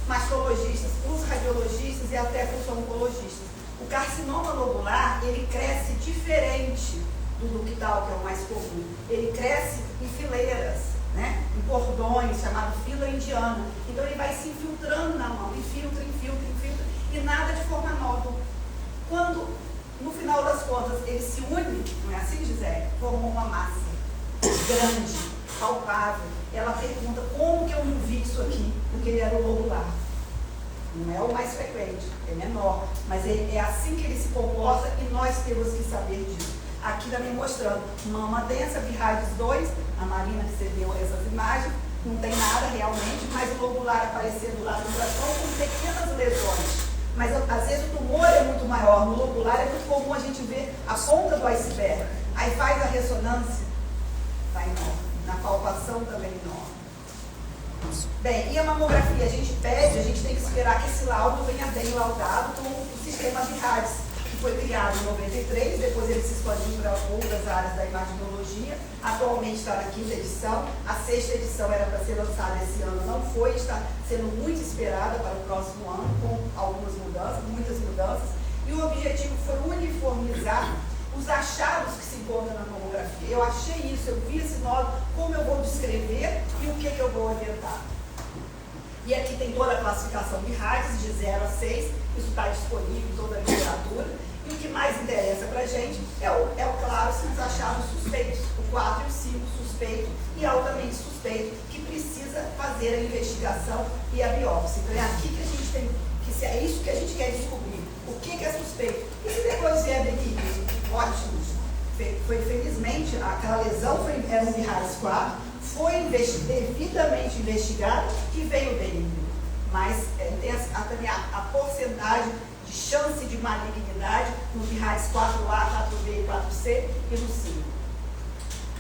mastologistas, os radiologistas e até para os oncologistas. O carcinoma lobular, ele cresce diferente do ductal, que é o mais comum. Ele cresce em fileiras, né? Em cordões, chamado fila indiana. Então ele vai se infiltrando na mão, infiltra, e nada de forma nova. Quando, no final das contas, ele se une, não é assim, Gisele? Formou uma massa grande, palpável. Ela pergunta, como que eu não vi isso aqui? Porque ele era o lobular. Não é o mais frequente, é menor. Mas é assim que ele se comporta e nós temos que saber disso. Aqui também mostrando mama densa, Virades 2, a Marina que você viu essas imagens, não tem nada realmente, mas o lobular aparecendo lá no ultrassom com pequenas lesões. Mas às vezes o tumor é muito maior, no lobular é muito comum a gente ver a ponta do iceberg. Aí faz a ressonância, está enorme. Na palpação também enorme. Bem, e a mamografia? A gente tem que esperar que esse laudo venha bem laudado com o sistema Virades, que foi criado em 93, depois ele se expandiu para outras áreas da imaginologia. Atualmente está na 5ª edição, a 6ª edição era para ser lançada esse ano, não foi, está sendo muito esperada para o próximo ano, com algumas mudanças, muitas mudanças, e o objetivo foi uniformizar os achados que se encontram na mamografia. Eu achei isso, eu vi esse nódulo, como eu vou descrever e o que eu vou orientar. E aqui tem toda a classificação de RADs, de 0 a 6, isso está disponível em toda a literatura. E o que mais interessa para a gente claro, são os achados suspeitos, o 4 e o 5 suspeito e altamente suspeito, que precisa fazer a investigação e a biópsia. Então é aqui que a gente tem, é isso que a gente quer descobrir, o que é suspeito. E se depois vier benigno, ótimo. Felizmente, aquela lesão era um Virades 4, foi devidamente investigado e veio benigno. Mas tem também a porcentagem de chance de malignidade no Virades 4A, 4B e 4C e no 5.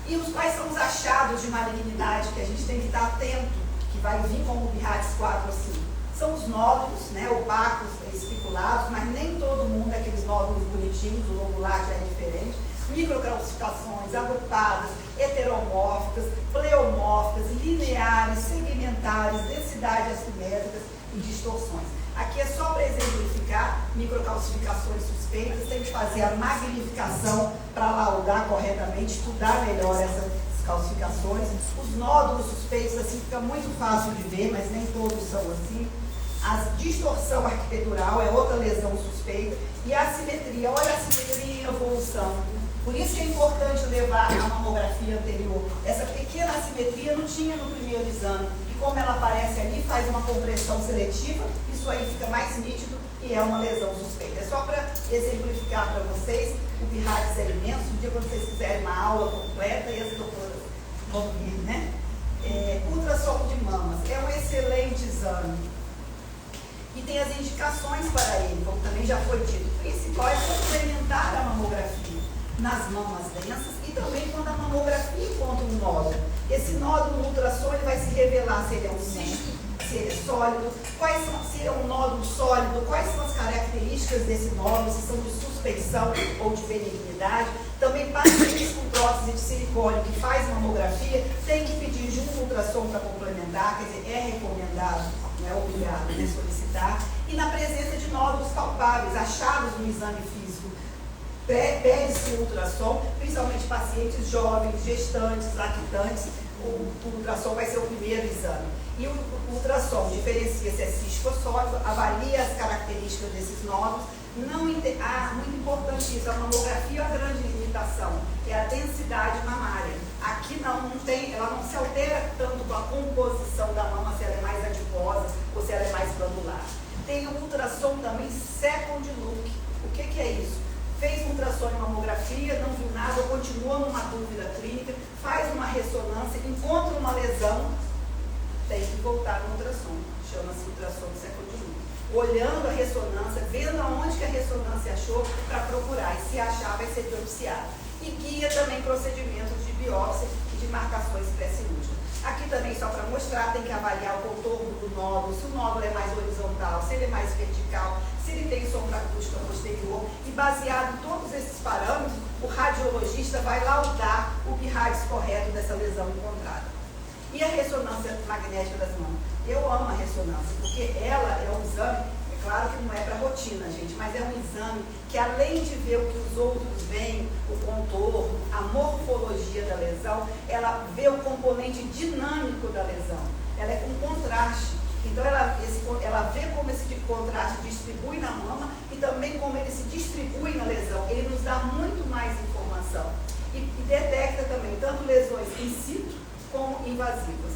E quais são os achados de malignidade que a gente tem que estar atento, que vai vir como Virades 4 ou 5? São os nódulos, né, opacos, espiculados, mas nem todo mundo é aqueles nódulos bonitinhos, o lobular já é diferente. Microcalcificações agrupadas, heteromórficas, pleomórficas, lineares, segmentares, densidades assimétricas e distorções. Aqui é só para exemplificar microcalcificações suspeitas, tem que fazer a magnificação para laudar corretamente, estudar melhor essas calcificações. Os nódulos suspeitos, assim, fica muito fácil de ver, mas nem todos são assim. A distorção arquitetural é outra lesão suspeita. E a assimetria, olha a assimetria em evolução. Por isso que é importante levar a mamografia anterior. Essa pequena assimetria não tinha no primeiro exame. E como ela aparece ali, faz uma compressão seletiva, isso aí fica mais nítido e é uma lesão suspeita. É só para exemplificar para vocês, o Virades é imenso. Um dia, quando vocês quiserem uma aula completa, e as doutoras vão vir, né? Ultrassom de mamas é um excelente exame. E tem as indicações para ele, como também já foi dito. O principal é complementar a mamografia nas mamas densas e também quando a mamografia encontra um nódulo. Esse nódulo no ultrassom ele vai se revelar se ele é um cisto, se ele é sólido, se é um nódulo sólido, quais são as características desse nódulo, se são de suspeição ou de benignidade. Também pacientes com prótese de silicone que faz mamografia tem que pedir junto ultrassom para complementar, quer dizer, é recomendado, não é obrigado, né, solicitar. E na presença de nódulos palpáveis, achados no exame físico, pede-se ultrassom, principalmente pacientes jovens, gestantes, lactantes, o ultrassom vai ser o primeiro exame. E o ultrassom diferencia se é cístico ou sólido, avalia as características desses nódulos. Muito importante isso, a mamografia é uma grande limitação, é a densidade mamária. Aqui ela não se altera tanto com a composição da mama, se ela é mais adiposa ou se ela é mais glandular. Tem o ultrassom também second look. O que é isso? Fez um ultrassom em mamografia, não viu nada, continua numa dúvida clínica, faz uma ressonância, encontra uma lesão, tem que voltar no ultrassom. Chama-se ultrassom second look. Olhando a ressonância, vendo aonde que a ressonância achou para procurar. E se achar, vai ser biopsiado. E guia também procedimentos de biópsia e de marcações pré-cirúrgicas. Aqui também, só para mostrar, tem que avaliar o contorno do nódulo, se o nódulo é mais horizontal, se ele é mais vertical, se ele tem sombra acústica posterior. E baseado em todos esses parâmetros, o radiologista vai laudar o BIRADS correto dessa lesão encontrada. E a ressonância magnética das mamas? Eu amo a ressonância, porque ela é um exame, é claro que não é para rotina, gente, mas é um exame que, além de ver o que os outros veem, o contorno, a morfologia da lesão, ela vê o componente dinâmico da lesão. Ela é com contraste. Então, ela vê como esse contraste distribui na mama e também como ele se distribui na lesão. Ele nos dá muito mais informação. E detecta também tanto lesões in situ como invasivas.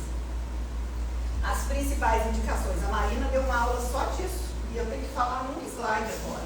As principais indicações. A Marina deu uma aula só disso. E eu tenho que falar num slide agora.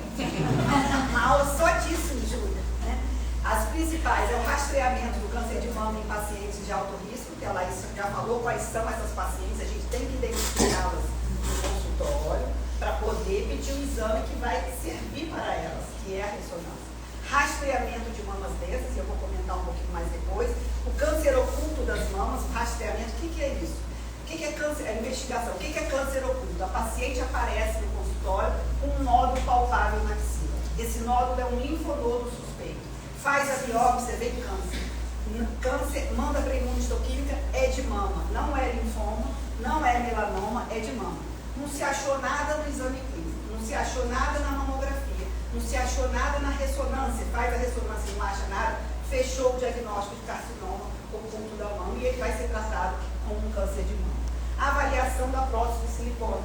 Uma aula só disso, Júlia. Né? As principais é o rastreamento do câncer de mama em pacientes de alto risco, que a Laís já falou quais são essas pacientes. A gente tem que identificá-las no consultório para poder pedir o exame que vai servir para elas, que é a ressonância. Rastreamento de mamas densas, e eu vou comentar um pouquinho mais depois. O câncer oculto das mamas, o rastreamento, o que é isso? O que é câncer? A investigação. O que é câncer oculto? A paciente aparece no consultório com um nódulo palpável na axila. Esse nódulo é um linfonodo suspeito. Faz a biópsia, vê câncer. Câncer, manda para a imunistoquímica, é de mama. Não é linfoma, não é melanoma, é de mama. Não se achou nada no exame clínico, não se achou nada na mamografia, não se achou nada na ressonância, faz a ressonância e não acha nada, fechou o diagnóstico de carcinoma oculto da mama e ele vai ser tratado como um câncer de mama. A avaliação da prótese de silicone.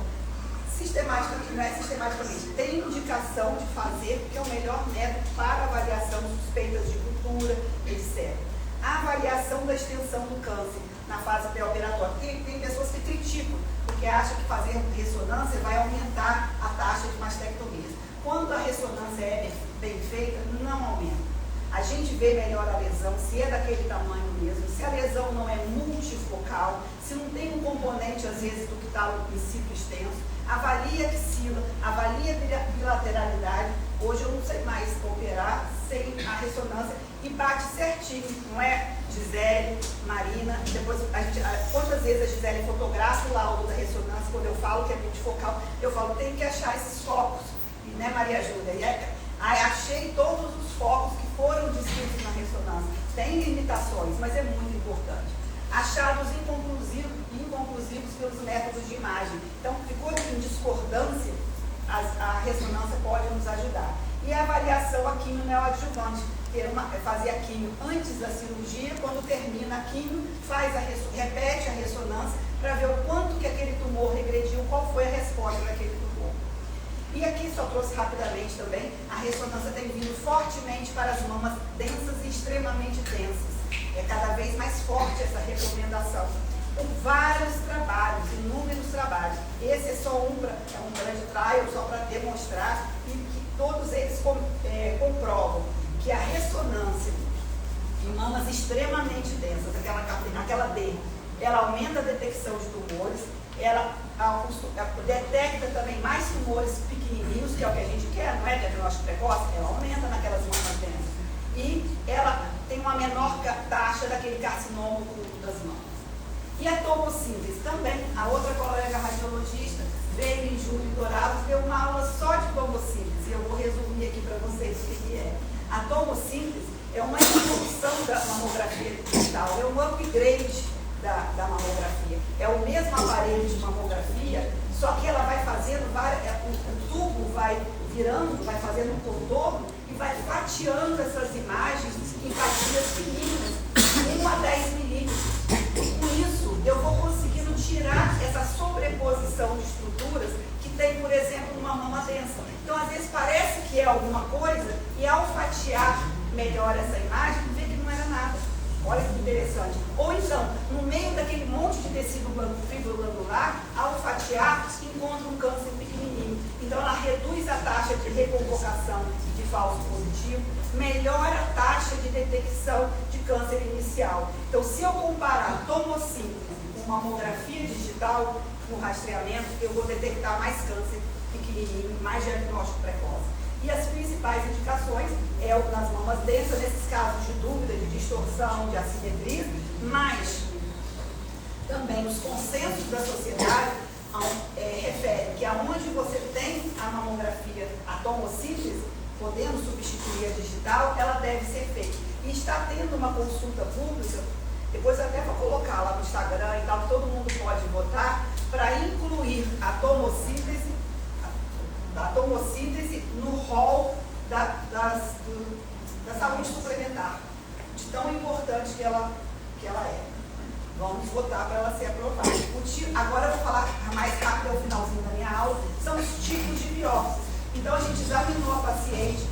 Sistematicamente, não é sistematicamente, tem indicação de fazer, porque é o melhor método para avaliação de suspeitas de cultura, etc. A avaliação da extensão do câncer na fase pré-operatória. Tem pessoas que criticam, porque acham que fazer ressonância vai aumentar a taxa de mastectomia. Quando a ressonância é bem feita, não aumenta. A gente vê melhor a lesão, se é daquele tamanho mesmo, se a lesão não é multifocal, se não tem um componente, às vezes, do que está em situ extenso, avalia a axila, avalia a bilateralidade. Hoje eu não sei mais operar sem a ressonância e bate certinho, não é? Gisele, Marina, depois quantas vezes a Gisele fotografa o laudo da ressonância, quando eu falo que é multifocal, eu falo, tem que achar esses focos, né, Maria Júlia? E achei todos os focos que foram descritos na ressonância. Tem limitações, mas é muito importante. Achados inconclusivos pelos métodos de imagem. Então, ficou em discordância, a ressonância pode nos ajudar. E a avaliação a quimio neoadjuvante, fazer a quimio antes da cirurgia, quando termina a quimio, repete a ressonância para ver o quanto que aquele tumor regrediu, qual foi a resposta daquele tumor. E aqui só trouxe rapidamente também, a ressonância tem vindo fortemente para as mamas densas e extremamente densas. É cada vez mais forte essa recomendação. Por vários trabalhos, inúmeros trabalhos. Esse é só um grande trial, só para demonstrar e que todos eles comprovam que a ressonância em mamas extremamente densas, aquela D, ela aumenta a detecção de tumores, ela detecta também mais tumores pequenininhos, que é o que a gente quer, não é diagnóstico precoce, ela aumenta naquelas mamas densas. E ela tem uma menor taxa daquele carcinoma oculto das mamas. E a tomossíntese também, a outra colega radiologista veio em julho em Dourados, deu uma aula só de tomossíntese, eu vou resumir aqui para vocês o que é. A tomossíntese é uma evolução da mamografia digital, é um upgrade da mamografia. É o mesmo aparelho de mamografia, só que ela vai fazendo o tubo vai virando, vai fazendo um contorno e vai fatiando essas imagens em fatias pequenas, 1 a 10 milímetros. Com isso, eu vou conseguindo tirar essa sobreposição de estruturas que tem, por exemplo, numa mama densa. Então, às vezes, parece que é alguma coisa e ao fatiar melhor essa imagem, vê que não era nada. Olha que interessante. Ou então, no meio daquele monte de tecido fibroglandular, ao fatiar, encontra um câncer pequenininho. Então, ela reduz a taxa de reconvocação de falso positivo, melhora a taxa de detecção de câncer inicial. Então, se eu comparar tomossíntese com mamografia digital, no rastreamento, eu vou detectar mais câncer pequenininho, mais diagnóstico precoce. E as principais indicações é nas mamas densas, nesses casos de dúvida, de distorção, de assimetria, mas também os consensos da sociedade referem que aonde você tem a mamografia, a tomossíntese, podendo substituir a digital, ela deve ser feita. E está tendo uma consulta pública, depois eu até vou colocar lá no Instagram e tal, que todo mundo pode votar, para incluir a tomossíntese no rol da saúde suplementar, de tão importante que ela é. Vamos votar para ela ser aprovada. Agora eu vou falar mais rápido ao finalzinho da minha aula, são os tipos de biópsias. Então a gente examinou a paciente,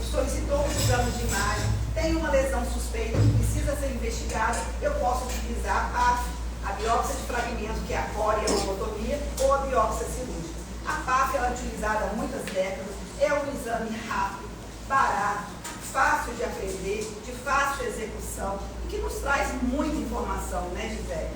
solicitou os exames de imagem, tem uma lesão suspeita que precisa ser investigada, eu posso utilizar a biópsia de fragmento, que é a core e a mamotomia, ou a biópsia cirúrgica. A PAF ela é utilizada há muitas décadas, é um exame rápido, barato, fácil de aprender, de fácil execução, e que nos traz muita informação, né, Gisele?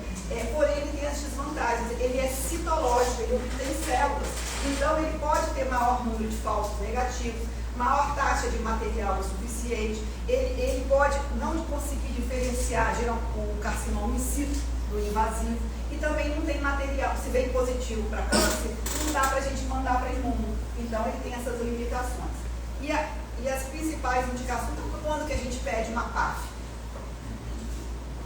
Porém, ele tem as desvantagens, ele é citológico, ele obtém células, então ele pode ter maior número de falsos negativos, maior taxa de material insuficiente, ele pode não conseguir diferenciar o carcinoma in situ do invasivo, e também não tem material, se vem positivo para câncer, não dá para a gente mandar para imuno, então ele tem essas limitações. E as principais indicações, quando que a gente pede uma PAF?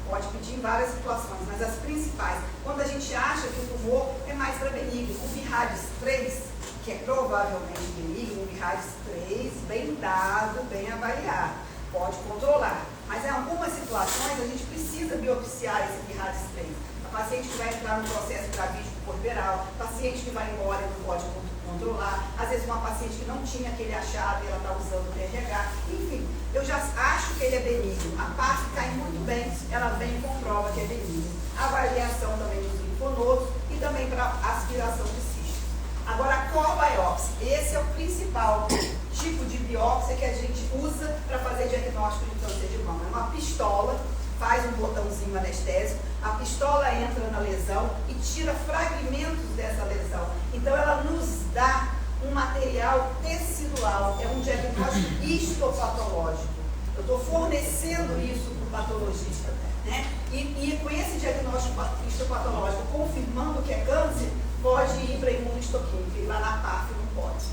Pode pedir em várias situações, mas as principais, quando a gente acha que o tumor é mais para benigno, o BIRADS 3, que é provavelmente benigno, o BIRADS 3, bem dado, bem avaliado, pode controlar. Mas em algumas situações a gente precisa biopsiar esse BIRADS 3. A paciente que vai entrar no processo gravídico corporal, paciente que vai embora e não pode controlar, às vezes uma paciente que não tinha aquele achado e ela está usando o TRH, enfim, eu já acho que ele é benigno. A PAF cai muito bem, ela vem e comprova que é benigno. A avaliação também dos linfonodos e também para aspiração de cistos. Agora, a cobiópsia, esse é o principal tipo de biópsia que a gente usa para fazer diagnóstico de câncer de mama. É uma pistola, faz um botãozinho anestésico, a pistola entra na lesão e tira fragmentos dessa lesão. Então ela nos dá um material tecidual, é um diagnóstico histopatológico. Eu estou fornecendo isso para o patologista, né? E com esse diagnóstico histopatológico, confirmando que é câncer, pode ir para imunohistoquímica, e lá na PAF não pode.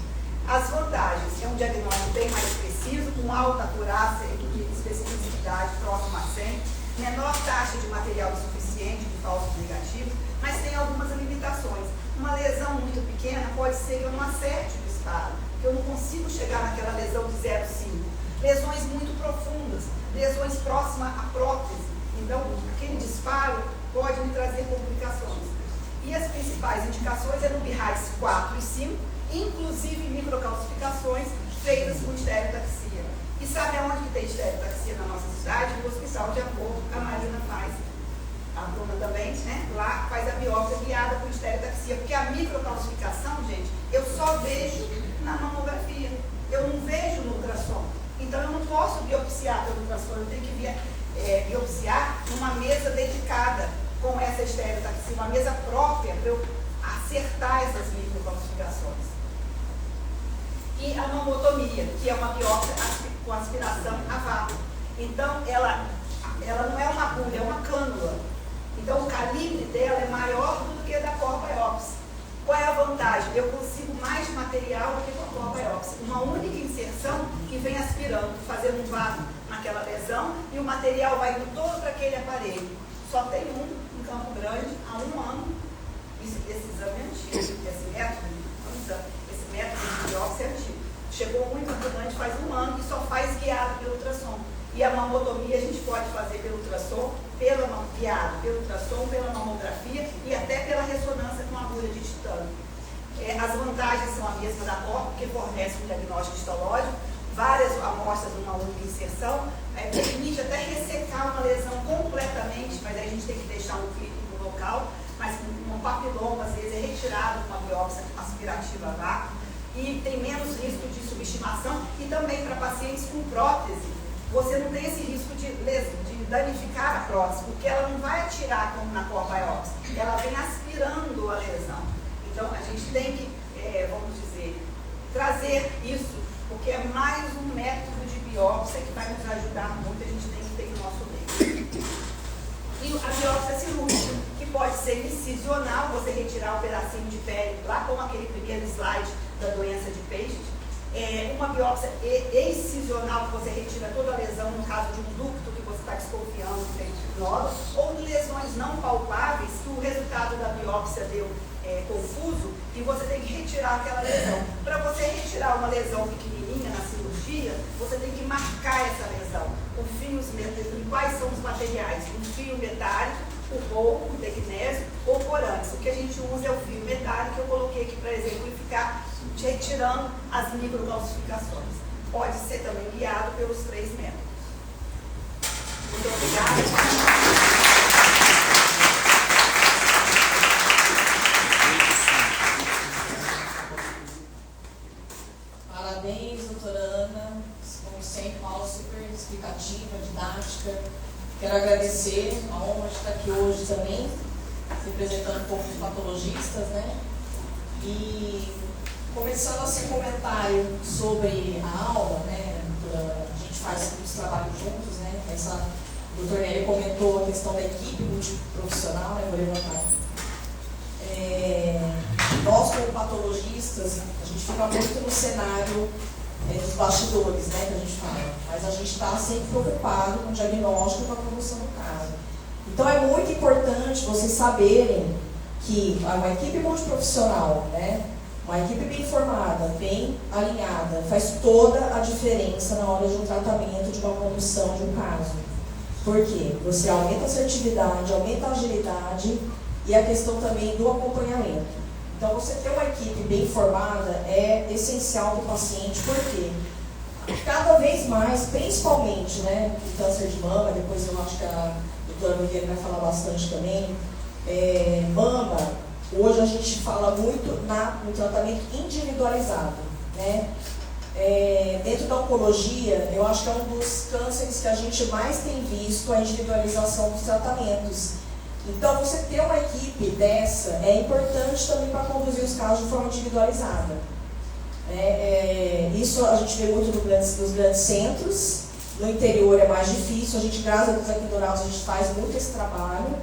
As vantagens, é um diagnóstico bem mais preciso, com alta acurácia e especificidade próxima a 100, menor taxa de material insuficiente, de falsos negativos, mas tem algumas limitações. Uma lesão muito pequena pode ser que eu não acerte o disparo, que eu não consigo chegar naquela lesão de 0,5. Lesões muito profundas, lesões próximas à prótese. Então, aquele disparo pode me trazer complicações. E as principais indicações é no BIRADS 4 e 5, inclusive microcalcificações feitas com estereotaxia. E sabe aonde que tem estereotaxia na nossa cidade? No Hospital de Acordo, a Marina faz. A Bruna também, né? Lá faz a biópsia guiada com estereotaxia. Porque a microcalcificação, gente, eu só vejo na mamografia. Eu não vejo no ultrassom. Então eu não posso biopsiar pelo ultrassom. Eu tenho que biopsiar numa mesa dedicada com essa estereotaxia, uma mesa própria para eu acertar essas microcalcificações. E a mamotomia, que é uma biópsia com aspiração a vácuo. Então, ela não é uma agulha, é uma cânula. Então, o calibre dela é maior do que a da corbiópsia. Qual é a vantagem? Eu consigo mais material do que com a corbiópsia. Uma única inserção que vem aspirando, fazendo um vácuo naquela lesão, e o material vai indo todo para aquele aparelho. Só tem um em Campo Grande há 1 ano. Esse exame é antigo, esse método de biópsia é antigo. Chegou muito importante faz 1 ano e só faz guiado pelo ultrassom. E a mamotomia a gente pode fazer pelo ultrassom, guiado pelo ultrassom, pela mamografia e até pela ressonância com agulha de titânio. As vantagens são a mesma da COP, porque fornece um diagnóstico histológico, várias amostras numa única inserção, permite até ressecar uma lesão completamente, mas aí a gente tem que deixar um clipe no local, mas um papiloma às vezes é retirado com uma biópsia aspirativa a vácuo, e tem menos risco de subestimação, e também para pacientes com prótese, você não tem esse risco de danificar a prótese, porque ela não vai atirar como na corbiópsia, ela vem aspirando a lesão. Então a gente tem que, vamos dizer, trazer isso, porque é mais um método de biópsia que vai nos ajudar muito, a gente tem que ter no nosso meio. E a biópsia cirúrgica, pode ser incisional, você retirar um pedacinho de pele, lá como aquele primeiro slide da doença de Paget. Uma biópsia excisional, que você retira toda a lesão, no caso de um ducto que você está desconfiando que tem nódulo, ou de lesões não palpáveis, que o resultado da biópsia deu confuso, e você tem que retirar aquela lesão. Para você retirar uma lesão pequenininha na cirurgia, você tem que marcar essa lesão com fios metálicos. Quais são os materiais? Um fio metálico, o roubo, o tecnésio ou corantes. O que a gente usa é o fio metálico, que eu coloquei aqui para exemplificar, retirando as microcalcificações. Pode ser também guiado pelos 3 métodos. Muito obrigada. Parabéns, doutora Ana. Como sempre, uma aula super explicativa, didática. Quero agradecer a honra de estar aqui hoje também, representando um pouco dos patologistas, né? E começando assim, comentário sobre a aula, né? A gente faz muitos trabalhos juntos, né? O doutor Nélio comentou a questão da equipe multiprofissional, né? Vou levantar. Nós, como patologistas, a gente fica muito no cenário dos bastidores, né, que a gente fala, mas a gente está sempre preocupado com o diagnóstico e com a condução do caso. Então é muito importante vocês saberem que uma equipe multiprofissional, né, uma equipe bem formada, bem alinhada, faz toda a diferença na hora de um tratamento, de uma condução de um caso. Por quê? Você aumenta a assertividade, aumenta a agilidade e a questão também do acompanhamento. Então, você ter uma equipe bem formada é essencial para o paciente, porque cada vez mais, principalmente, né, o câncer de mama, depois eu acho que a doutora Miguel vai falar bastante também, mama, hoje a gente fala muito no tratamento individualizado, né? Dentro da oncologia, eu acho que é um dos cânceres que a gente mais tem visto a individualização dos tratamentos. Então, você ter uma equipe dessa é importante também para conduzir os casos de forma individualizada. Isso a gente vê muito nos grandes centros, no interior é mais difícil, a gente, graças a Deus, aqui em Dourados, a gente faz muito esse trabalho,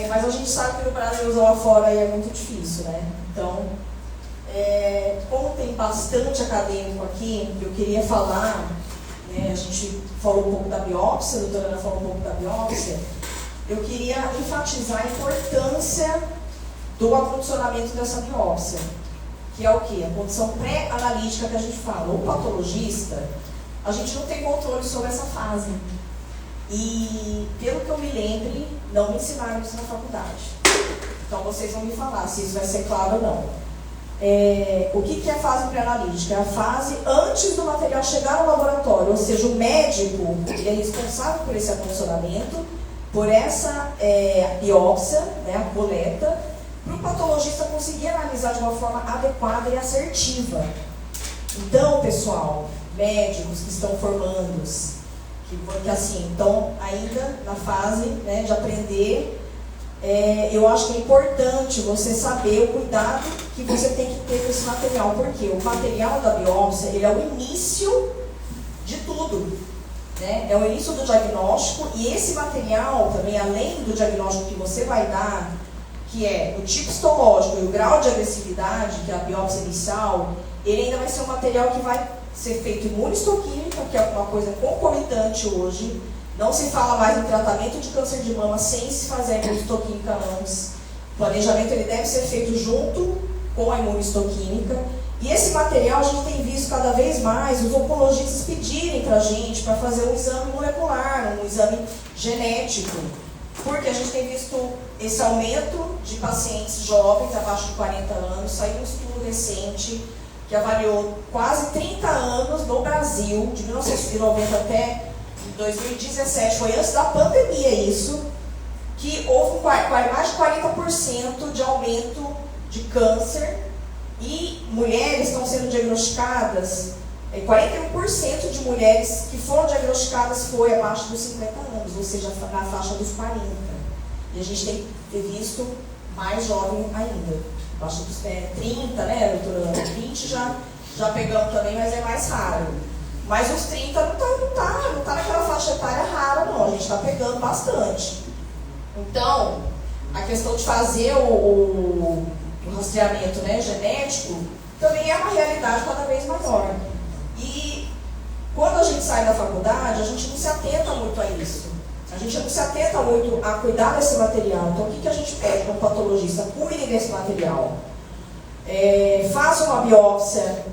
mas a gente sabe que no Brasil lá fora é muito difícil, né? Então, como tem bastante acadêmico aqui, eu queria falar, né, a gente falou um pouco da biópsia, a doutora Ana falou um pouco da biópsia, eu queria enfatizar a importância do acondicionamento dessa biópsia, que é o quê? A condição pré-analítica que a gente fala. O patologista, a gente não tem controle sobre essa fase. E, pelo que eu me lembre, não me ensinaram isso na faculdade. Então, vocês vão me falar se isso vai ser claro ou não. O que é a fase pré-analítica? É a fase antes do material chegar no laboratório, ou seja, o médico ele é responsável por esse acondicionamento, por essa biópsia, né, a coleta, para o patologista conseguir analisar de uma forma adequada e assertiva. Então, pessoal, médicos que estão formandos, que assim, estão ainda na fase, né, de aprender, eu acho que é importante você saber o cuidado que você tem que ter com esse material, porque o material da biópsia ele é o início de tudo. É o início do diagnóstico, e esse material também, além do diagnóstico que você vai dar, que é o tipo histológico e o grau de agressividade, que é a biópsia inicial, ele ainda vai ser um material que vai ser feito imunistoquímica, que é uma coisa concomitante hoje. Não se fala mais em tratamento de câncer de mama sem se fazer a imunistoquímica antes. O planejamento ele deve ser feito junto com a imunistoquímica. E esse material a gente tem visto cada vez mais os oncologistas pedirem para a gente para fazer um exame molecular, um exame genético, porque a gente tem visto esse aumento de pacientes jovens, abaixo de 40 anos, saiu um estudo recente que avaliou quase 30 anos no Brasil, de 1990 até 2017, foi antes da pandemia isso, que houve mais de 40% de aumento de câncer. E mulheres estão sendo diagnosticadas, 41% de mulheres que foram diagnosticadas foi abaixo dos 50 anos, ou seja, na faixa dos 40. E a gente tem visto mais jovem ainda, abaixo dos 30, né, doutora? 20 já pegamos também, mas é mais raro. Mas os 30 não tá naquela faixa etária rara, não, a gente está pegando bastante. Então, a questão de fazer o rastreamento, né, genético também é uma realidade cada vez maior. E quando a gente sai da faculdade, a gente não se atenta muito a isso. A gente não se atenta muito a cuidar desse material. Então, o que a gente pede para um patologista? Cuide desse material. Faça uma biópsia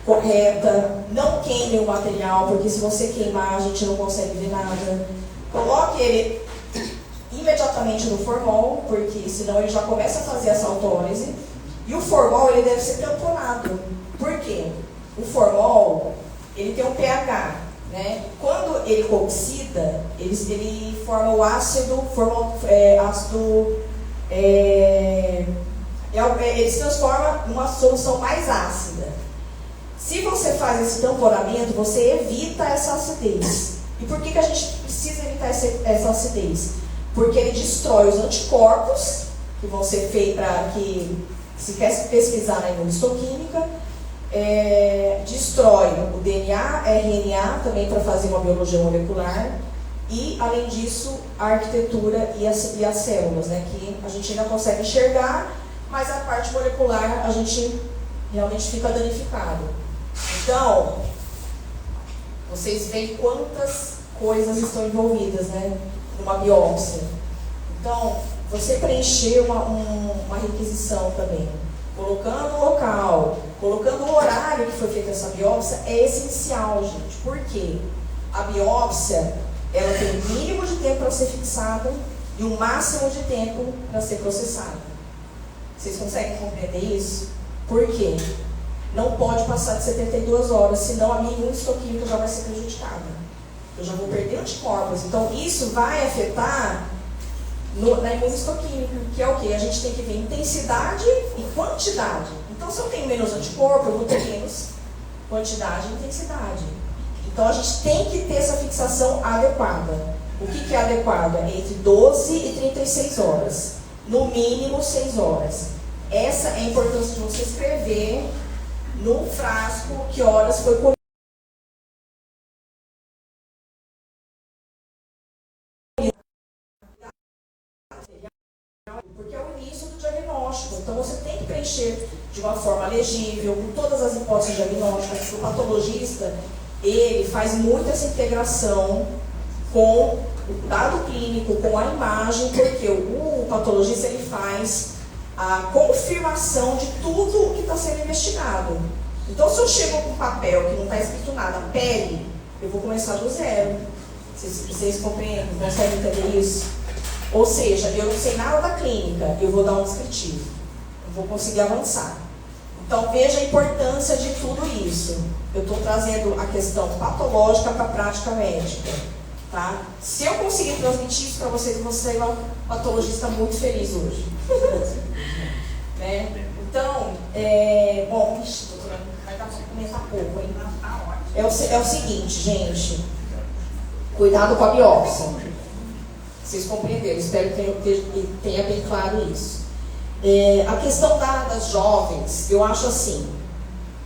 correta, não queime o material, porque se você queimar, a gente não consegue ver nada. Coloque ele imediatamente no formol, porque senão ele já começa a fazer essa autólise. E o formol, ele deve ser tamponado. Por quê? O formol, ele tem um pH, né? Quando ele oxida, ele forma o ácido, ele se transforma numa solução mais ácida. Se você faz esse tamponamento, você evita essa acidez. E por que a gente precisa evitar essa acidez? Porque ele destrói os anticorpos, que vão ser feitos para que se quer pesquisar na imunistoquímica, destrói o DNA, RNA, também para fazer uma biologia molecular, e, além disso, a arquitetura e as células, né, que a gente ainda consegue enxergar, mas a parte molecular a gente realmente fica danificado. Então, vocês veem quantas coisas estão envolvidas, né, numa biópsia. Então, você preencher uma requisição também, colocando o local, colocando o horário que foi feita essa biópsia, é essencial, gente. Por quê? A biópsia, ela tem um mínimo de tempo para ser fixada e um máximo de tempo para ser processada. Vocês conseguem compreender isso? Por quê? Não pode passar de 72 horas, senão a minha imunistoquímica já vai ser prejudicada. Eu já vou perder anticorpos. Então, isso vai afetar na imunistoquímica, que é o quê? A gente tem que ver intensidade e quantidade. Então, se eu tenho menos anticorpo, eu vou ter menos quantidade e intensidade. Então, a gente tem que ter essa fixação adequada. O que é adequado? É entre 12 e 36 horas. No mínimo 6 horas. Essa é a importância de você escrever no frasco que horas foi comido. Porque é o início do diagnóstico. Então você tem que preencher de uma forma legível, com todas as hipóteses diagnósticas. O patologista, ele faz muito essa integração com o dado clínico, com a imagem, porque o patologista ele faz a confirmação de tudo o que está sendo investigado. Então, se eu chego com um papel que não está escrito nada, pele, eu vou começar do zero. Vocês compreendem? Conseguem entender isso? Ou seja, eu não sei nada da clínica, eu vou dar um descritivo. Eu vou conseguir avançar. Então, veja a importância de tudo isso. Eu estou trazendo a questão patológica para a prática médica. Tá? Se eu conseguir transmitir isso para vocês, eu vou ser uma patologista muito feliz hoje. Né? Então, bom, doutora, vai dar para comentar pouco, hein? É o seguinte, gente, cuidado com a biópsia. Vocês compreenderam, espero que tenha bem claro isso. A questão das jovens, eu acho assim,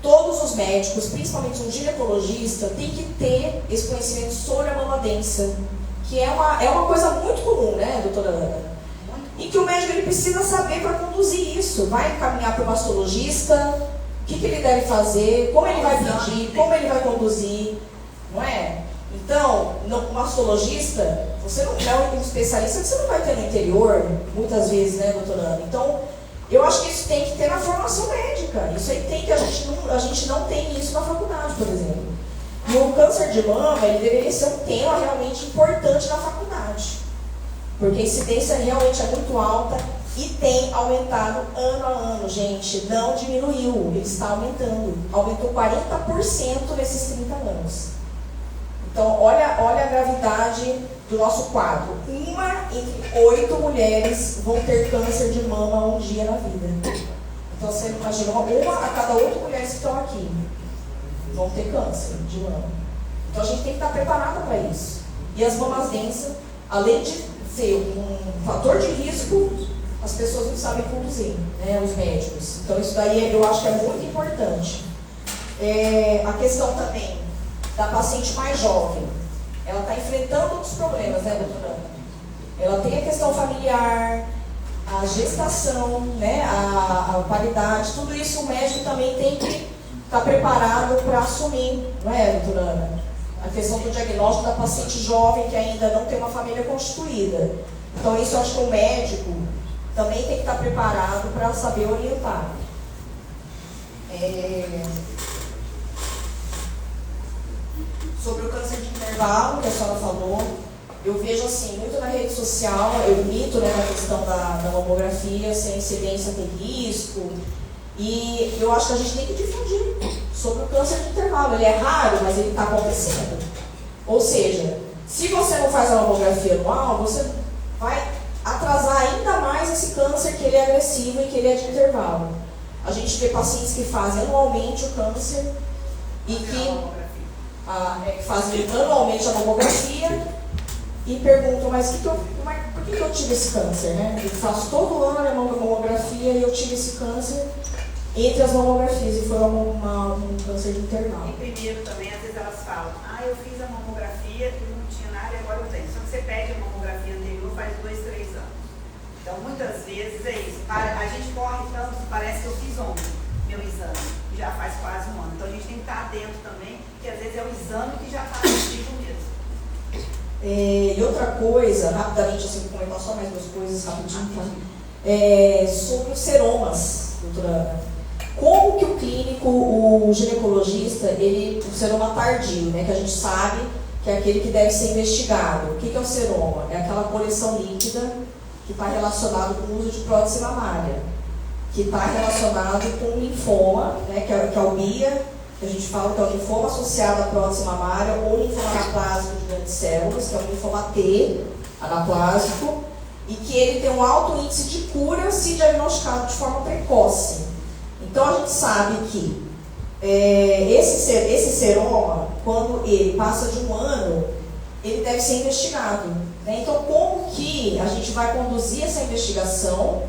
todos os médicos, principalmente um ginecologista, tem que ter esse conhecimento sobre a mamadença, que é uma coisa muito comum, né, doutora Ana? E que o médico ele precisa saber para conduzir isso. Vai encaminhar para o mastologista, o que ele deve fazer, como ele vai pedir, como ele vai conduzir, não é? Então, o mastologista, você não é um especialista que você não vai ter no interior, muitas vezes, né, doutora Ana? Então, eu acho que isso tem que ter na formação médica. Isso aí tem que, a gente não tem isso na faculdade, por exemplo. E o câncer de mama, ele deveria ser um tema realmente importante na faculdade. Porque a incidência realmente é muito alta e tem aumentado ano a ano, gente. Não diminuiu, ele está aumentando. Aumentou 40% nesses 30 anos. Então, olha a gravidade do nosso quadro. 1 entre 8 mulheres vão ter câncer de mama um dia na vida. Então, você imagina, 1 a cada 8 mulheres que estão aqui vão ter câncer de mama. Então, a gente tem que estar preparada para isso. E as mamas densas, além de ser um fator de risco, as pessoas não sabem conduzir, né, os médicos. Então, isso daí eu acho que é muito importante. A questão também da paciente mais jovem, ela está enfrentando outros problemas, né, doutora? Ela tem a questão familiar, a gestação, né, a qualidade, tudo isso o médico também tem que estar preparado para assumir, não é, doutora Ana? A questão do diagnóstico da paciente jovem que ainda não tem uma família constituída. Então isso eu acho que o médico também tem que estar preparado para saber orientar. Sobre o câncer de intervalo, que a senhora falou, eu vejo assim, muito na rede social, eu mito, né, na questão da mamografia, se a incidência tem risco, e eu acho que a gente tem que difundir sobre o câncer de intervalo. Ele é raro, mas ele está acontecendo. Ou seja, se você não faz a mamografia anual, você vai atrasar ainda mais esse câncer, que ele é agressivo e que ele é de intervalo. A gente vê pacientes que fazem anualmente o câncer e que fazem anualmente a mamografia e perguntam, mas por que eu tive esse câncer, né? Eu faço todo ano a mamografia e eu tive esse câncer entre as mamografias e foi um câncer de intervalo. E primeiro também, às vezes elas falam, eu fiz a mamografia e não tinha nada e agora eu tenho. Só que você pede a mamografia anterior faz 2, 3 anos. Então, muitas vezes é isso. A gente corre tanto, parece que eu fiz ontem meu exame, e já faz quase um ano. Então, a gente tem que estar atento também, que às vezes é o exame que já está ativo mesmo. E outra coisa, rapidamente, assim, vou comentar só mais 2 coisas rapidinho, tá? Sobre os seromas, doutora Ana. Como que o clínico, o ginecologista, o seroma tardio, né, que a gente sabe que é aquele que deve ser investigado. O que é o seroma? É aquela coleção líquida que está relacionado com o uso de prótese mamária, que está relacionado com linfoma, né, que é o BIA, que a gente fala que é o linfoma associado à prótese mamária, ou linfoma anaplásico de grandes células, que é o linfoma T, anaplásico, e que ele tem um alto índice de cura se diagnosticado de forma precoce. Então, a gente sabe que esse seroma, quando ele passa de 1 ano, ele deve ser investigado, né? Então, como que a gente vai conduzir essa investigação,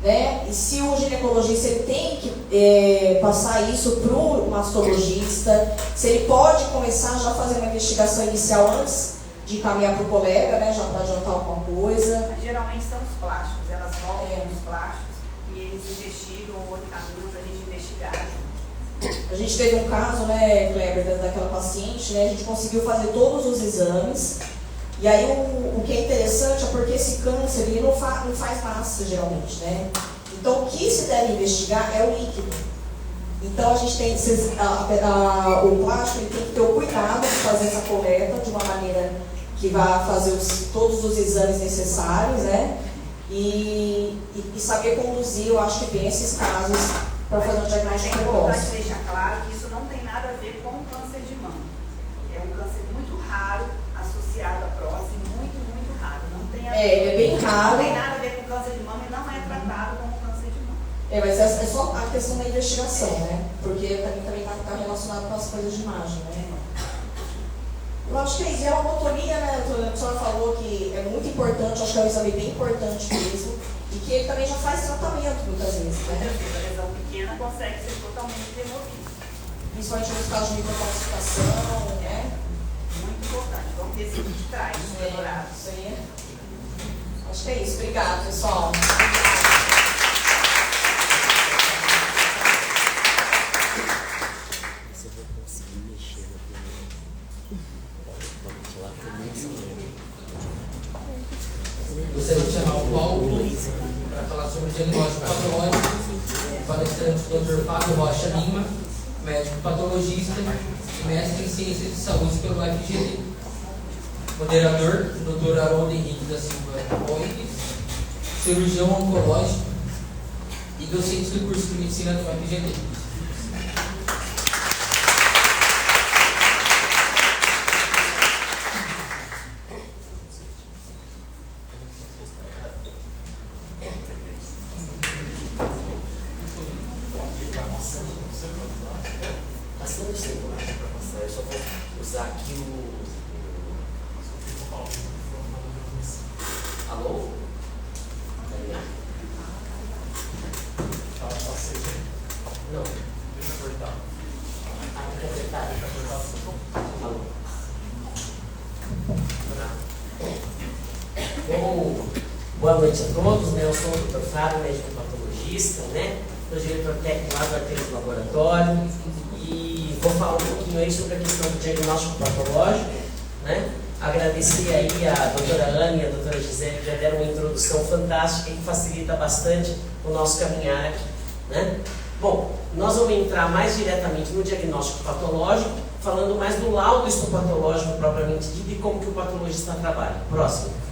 né? E se o ginecologista ele tem que passar isso para o mastologista, se ele pode começar já a fazer uma investigação inicial antes de encaminhar para o colega, né? Já para adiantar alguma coisa. Geralmente são os plásticos, elas voltam os plásticos e eles investigam ou encaminham para a gente investigar. A gente teve um caso, né, Kleber, daquela paciente, né, a gente conseguiu fazer todos os exames, e aí o que é interessante é porque esse câncer ele não faz massa, geralmente, né? Então, o que se deve investigar é o líquido. Então, a gente tem que o plástico ele tem que ter o cuidado de fazer essa coleta de uma maneira que vá fazer todos os exames necessários, né? E saber conduzir, eu acho que bem esses casos para fazer um diagnóstico precoce. É importante precoce. deixar claro que isso não tem nada a ver com o câncer de mama. É um câncer muito raro associado à próstata, muito, muito raro. Não tem a ver, Ele é bem raro. Não tem nada a ver com o câncer de mama e não é tratado como câncer de mama. Mas é só a questão da investigação, né? Porque também está relacionado com as coisas de imagem, né? Eu acho que é a lobotomia, né? A senhora falou que é muito importante, acho que é um exame bem importante mesmo, e que ele também já faz tratamento muitas vezes, né? A lesão pequena consegue ser totalmente removida. Principalmente nos casos de microcalcificação, né? Muito importante. Vamos ver se a gente traz os dourados. Isso aí. Acho que é isso. Obrigada, pessoal. Gostaria de chamar o Paulo para falar sobre o diagnóstico patológico. O palestrante Dr. Fábio Rocha Lima, médico patologista e mestre em Ciências de Saúde pelo FGV. Moderador, Dr. Haroldo Henrique da Silva Rodrigues, cirurgião oncológico e docente do curso de medicina do FGV. Eu só vou usar aqui Alô? Não. Deixa eu cortar. Quer apertar? Deixa eu cortar. Alô? Boa Boa noite a todos, né? Eu sou o Dr. Fábio, médico patologista, né? Sou diretor técnico lá do Artemis Laboratório e vou falar um pouquinho aí sobre a questão do diagnóstico patológico, né? Agradecer aí a doutora Ana e a doutora Gisele, que já deram uma introdução fantástica que facilita bastante o nosso caminhar aqui, né? Bom, nós vamos entrar mais diretamente no diagnóstico patológico, falando mais do laudo histopatológico propriamente dito e como que o patologista trabalha. Próximo, por favor.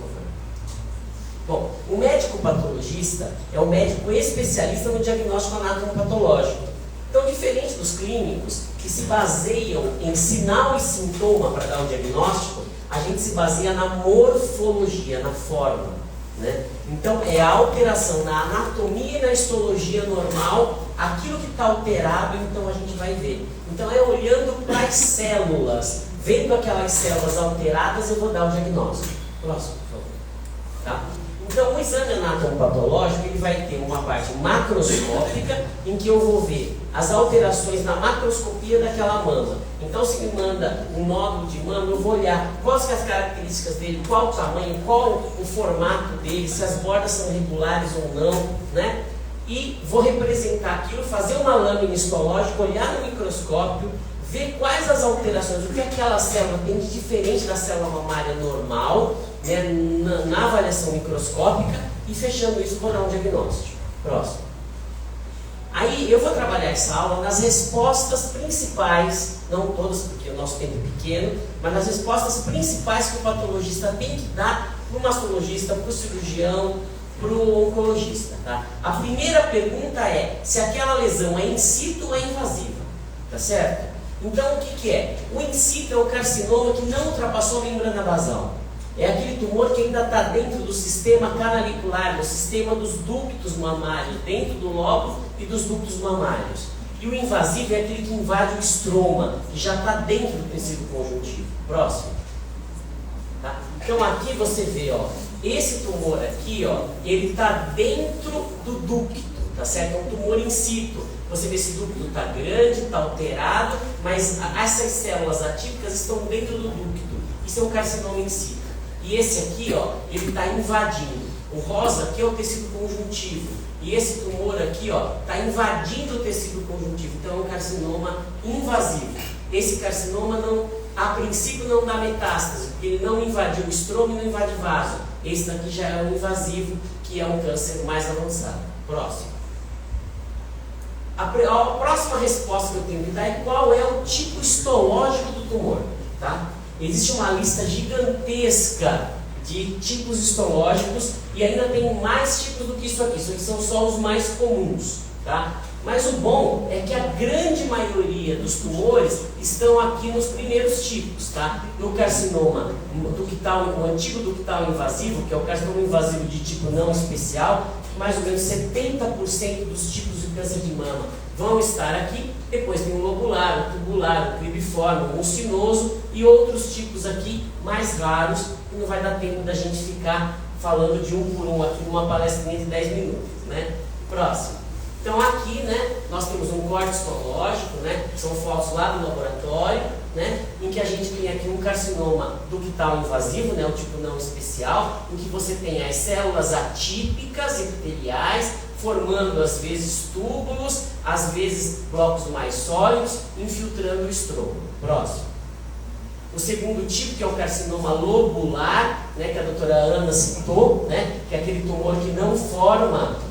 Bom, o médico patologista é o médico especialista no diagnóstico anatomopatológico. Então, diferente dos clínicos, que se baseiam em sinal e sintoma para dar o diagnóstico, a gente se baseia na morfologia, na forma, né? Então, é a alteração na anatomia e na histologia normal, aquilo que está alterado, então a gente vai ver. Então, é olhando para as células, vendo aquelas células alteradas, eu vou dar o diagnóstico. Próximo, por favor. Tá? Então, o exame anatomopatológico, ele vai ter uma parte macroscópica, em que eu vou ver as alterações na macroscopia daquela mama. Então, se me manda um nódulo de mama, eu vou olhar quais são as características dele, qual o tamanho, qual o formato dele, se as bordas são regulares ou não, né? E vou representar aquilo, fazer uma lâmina histológica, olhar no microscópio, ver quais as alterações, o que aquela célula tem de diferente da célula mamária normal, né, na avaliação microscópica, e fechando isso, vou dar um diagnóstico. Próximo. Aí eu vou trabalhar essa aula nas respostas principais, não todas porque o nosso tempo é pequeno, mas nas respostas principais que o patologista tem que dar para o mastologista, para o cirurgião, para o oncologista. Tá? A primeira pergunta é se aquela lesão é in situ ou é invasiva. Tá certo? Então o que é? O in situ é o carcinoma que não ultrapassou a membrana basal. É aquele tumor que ainda está dentro do sistema canalicular, do sistema dos ductos mamários, dentro do lóbulo e dos ductos mamários. E o invasivo é aquele que invade o estroma, que já está dentro do tecido conjuntivo. Próximo. Tá? Então aqui você vê, ó, esse tumor aqui, ó, ele está dentro do ducto, tá certo? É um tumor in situ. Você vê se o ducto está grande, está alterado, mas essas células atípicas estão dentro do ducto. Isso é um carcinoma in situ. E esse aqui, ó, ele está invadindo. O rosa aqui é o tecido conjuntivo. E esse tumor aqui, ó, está invadindo o tecido conjuntivo. Então é um carcinoma invasivo. Esse carcinoma, não, a princípio, não dá metástase, porque ele não invadiu o estroma e não invade vaso. Esse daqui já é um invasivo, que é um câncer mais avançado. Próximo. A próxima resposta que eu tenho que dar é qual é o tipo histológico do tumor. Tá? Existe uma lista gigantesca de tipos histológicos e ainda tem mais tipos do que isso aqui. Isso aqui são só os mais comuns. Tá? Mas o bom é que a grande maioria dos tumores estão aqui nos primeiros tipos. Tá? No carcinoma ductal, o antigo ductal invasivo, que é o carcinoma invasivo de tipo não especial, mais ou menos 70% dos tipos de câncer de mama vão estar aqui. Depois tem o lobular, o tubular, o cribiforme, o mucinoso e outros tipos aqui mais raros, que não vai dar tempo da gente ficar falando de um por um aqui numa palestrinha de 10 minutos, né? Próximo. Então aqui, né, nós temos um corte histológico, né, são fotos lá do laboratório, né, em que a gente tem aqui um carcinoma ductal invasivo, né, o tipo não especial, em que você tem as células atípicas epiteliais, formando às vezes túbulos, às vezes blocos mais sólidos, infiltrando o estroma. Próximo. O segundo tipo, que é o carcinoma lobular, né, que a doutora Ana citou, né, que é aquele tumor que não forma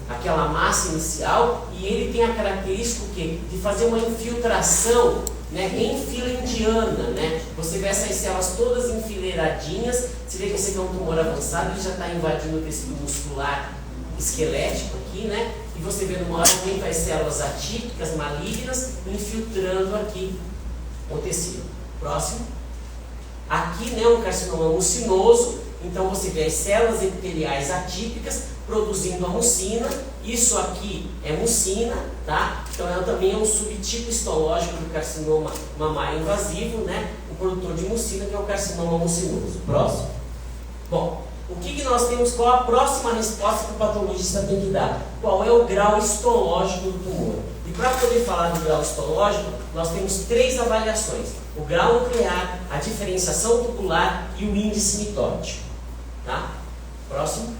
aquela massa inicial, e ele tem a característica o quê? De fazer uma infiltração, né, em fila indiana. Né? Você vê essas células todas enfileiradinhas, você vê que esse aqui é um tumor avançado, ele já está invadindo o tecido muscular esquelético aqui, né? E você vê no maior momento as células atípicas, malignas, infiltrando aqui o tecido. Próximo. Aqui, né, um carcinoma mucinoso, então você vê as células epiteliais atípicas produzindo a mucina. Isso aqui é mucina, tá? Então ela também é um subtipo histológico do carcinoma mamário invasivo, né? O produtor de mucina, que é o carcinoma mucinoso. Próximo. Bom, o que nós temos? Qual a próxima resposta que o patologista tem que dar? Qual é o grau histológico do tumor? E para poder falar do grau histológico, nós temos 3 avaliações: o grau nuclear, a diferenciação tubular e o índice mitótico. Tá? Próximo.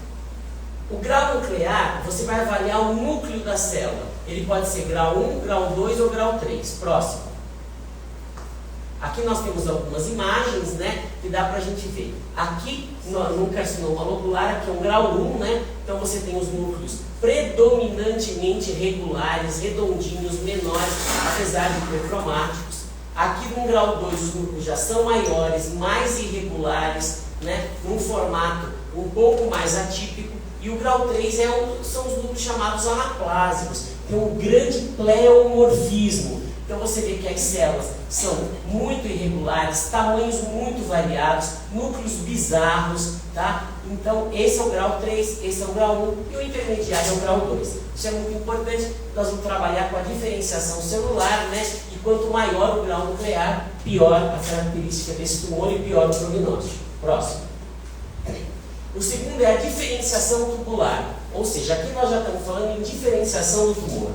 O grau nuclear, você vai avaliar o núcleo da célula. Ele pode ser grau 1, grau 2 ou grau 3. Próximo. Aqui nós temos algumas imagens, né, que dá para a gente ver. Aqui, no carcinoma lobular, aqui é um grau 1, né? Então você tem os núcleos predominantemente regulares, redondinhos, menores, apesar de hipercromáticos. Aqui no grau 2 os núcleos já são maiores, mais irregulares, né, num formato um pouco mais atípico. E o grau 3 são os núcleos chamados anaplásicos, tem um grande pleomorfismo. Então você vê que as células são muito irregulares, tamanhos muito variados, núcleos bizarros, tá? Então esse é o grau 3, esse é o grau 1 e o intermediário é o grau 2. Isso é muito importante, nós vamos trabalhar com a diferenciação celular, né? E quanto maior o grau nuclear, pior a característica desse tumor e pior o prognóstico. Próximo. O segundo é a diferenciação tubular, ou seja, aqui nós já estamos falando em diferenciação do tumor.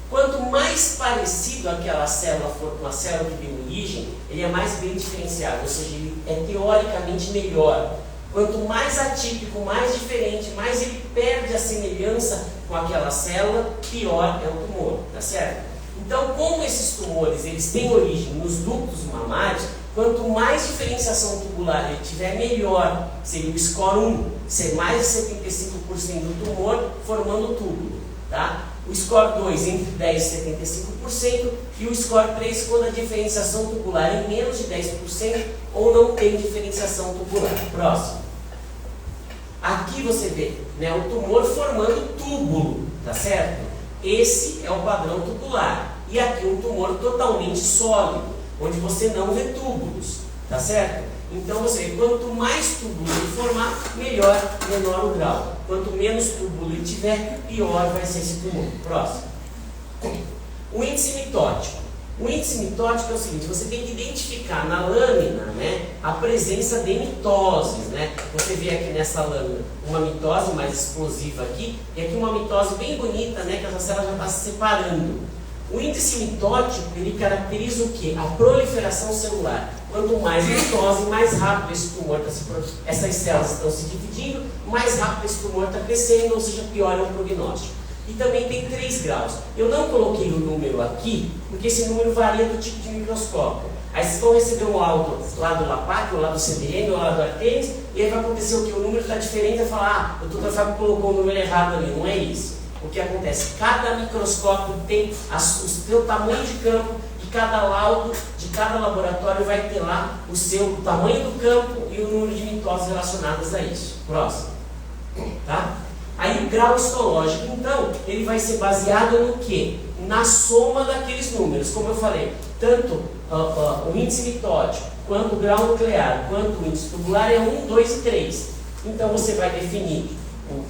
Quanto mais parecido aquela célula for com a célula que deu origem, ele é mais bem diferenciado, ou seja, ele é teoricamente melhor. Quanto mais atípico, mais diferente, mais ele perde a semelhança com aquela célula, pior é o tumor, tá certo? Então, como esses tumores eles têm origem nos ductos mamários, quanto mais diferenciação tubular ele tiver, melhor. Seria o score 1, ser mais de 75% do tumor formando túbulo, tá? O score 2 entre 10% e 75% e o score 3 quando a diferenciação tubular é menos de 10% ou não tem diferenciação tubular. Próximo. Aqui você vê, né, o tumor formando túbulo, tá certo? Esse é o padrão tubular. E aqui um tumor totalmente sólido, onde você não vê túbulos, tá certo? Então você vê, quanto mais túbulo ele formar, melhor, menor o grau. Quanto menos túbulo ele tiver, pior vai ser esse tumor. Próximo. O índice mitótico. O índice mitótico é o seguinte, você tem que identificar na lâmina, né, a presença de mitoses, né? Você vê aqui nessa lâmina uma mitose mais explosiva aqui, e aqui uma mitose bem bonita, né, que essa célula já está se separando. O índice mitótico, ele caracteriza o quê? A proliferação celular. Quanto mais mitose, mais rápido esse tumor essas células estão se dividindo, mais rápido esse tumor está crescendo, ou seja, pior é o prognóstico. E também tem 3 graus. Eu não coloquei o número aqui, porque esse número varia do tipo de microscópio. Aí vocês vão receber um laudo lá do LAPAC, ou lá do CDM, ou lá do Artemis, e aí vai acontecer o que? O número está diferente, vai falar, o doutor Fábio colocou o número errado ali. Não é isso. O que acontece? Cada microscópio tem o seu tamanho de campo e cada laudo de cada laboratório vai ter lá o seu tamanho do campo e o número de mitoses relacionadas a isso. Próximo. Tá? Aí o grau histológico, então, ele vai ser baseado no quê? Na soma daqueles números. Como eu falei, tanto o índice mitótico, quanto o grau nuclear, quanto o índice tubular é 1, 2 e 3. Então você vai definir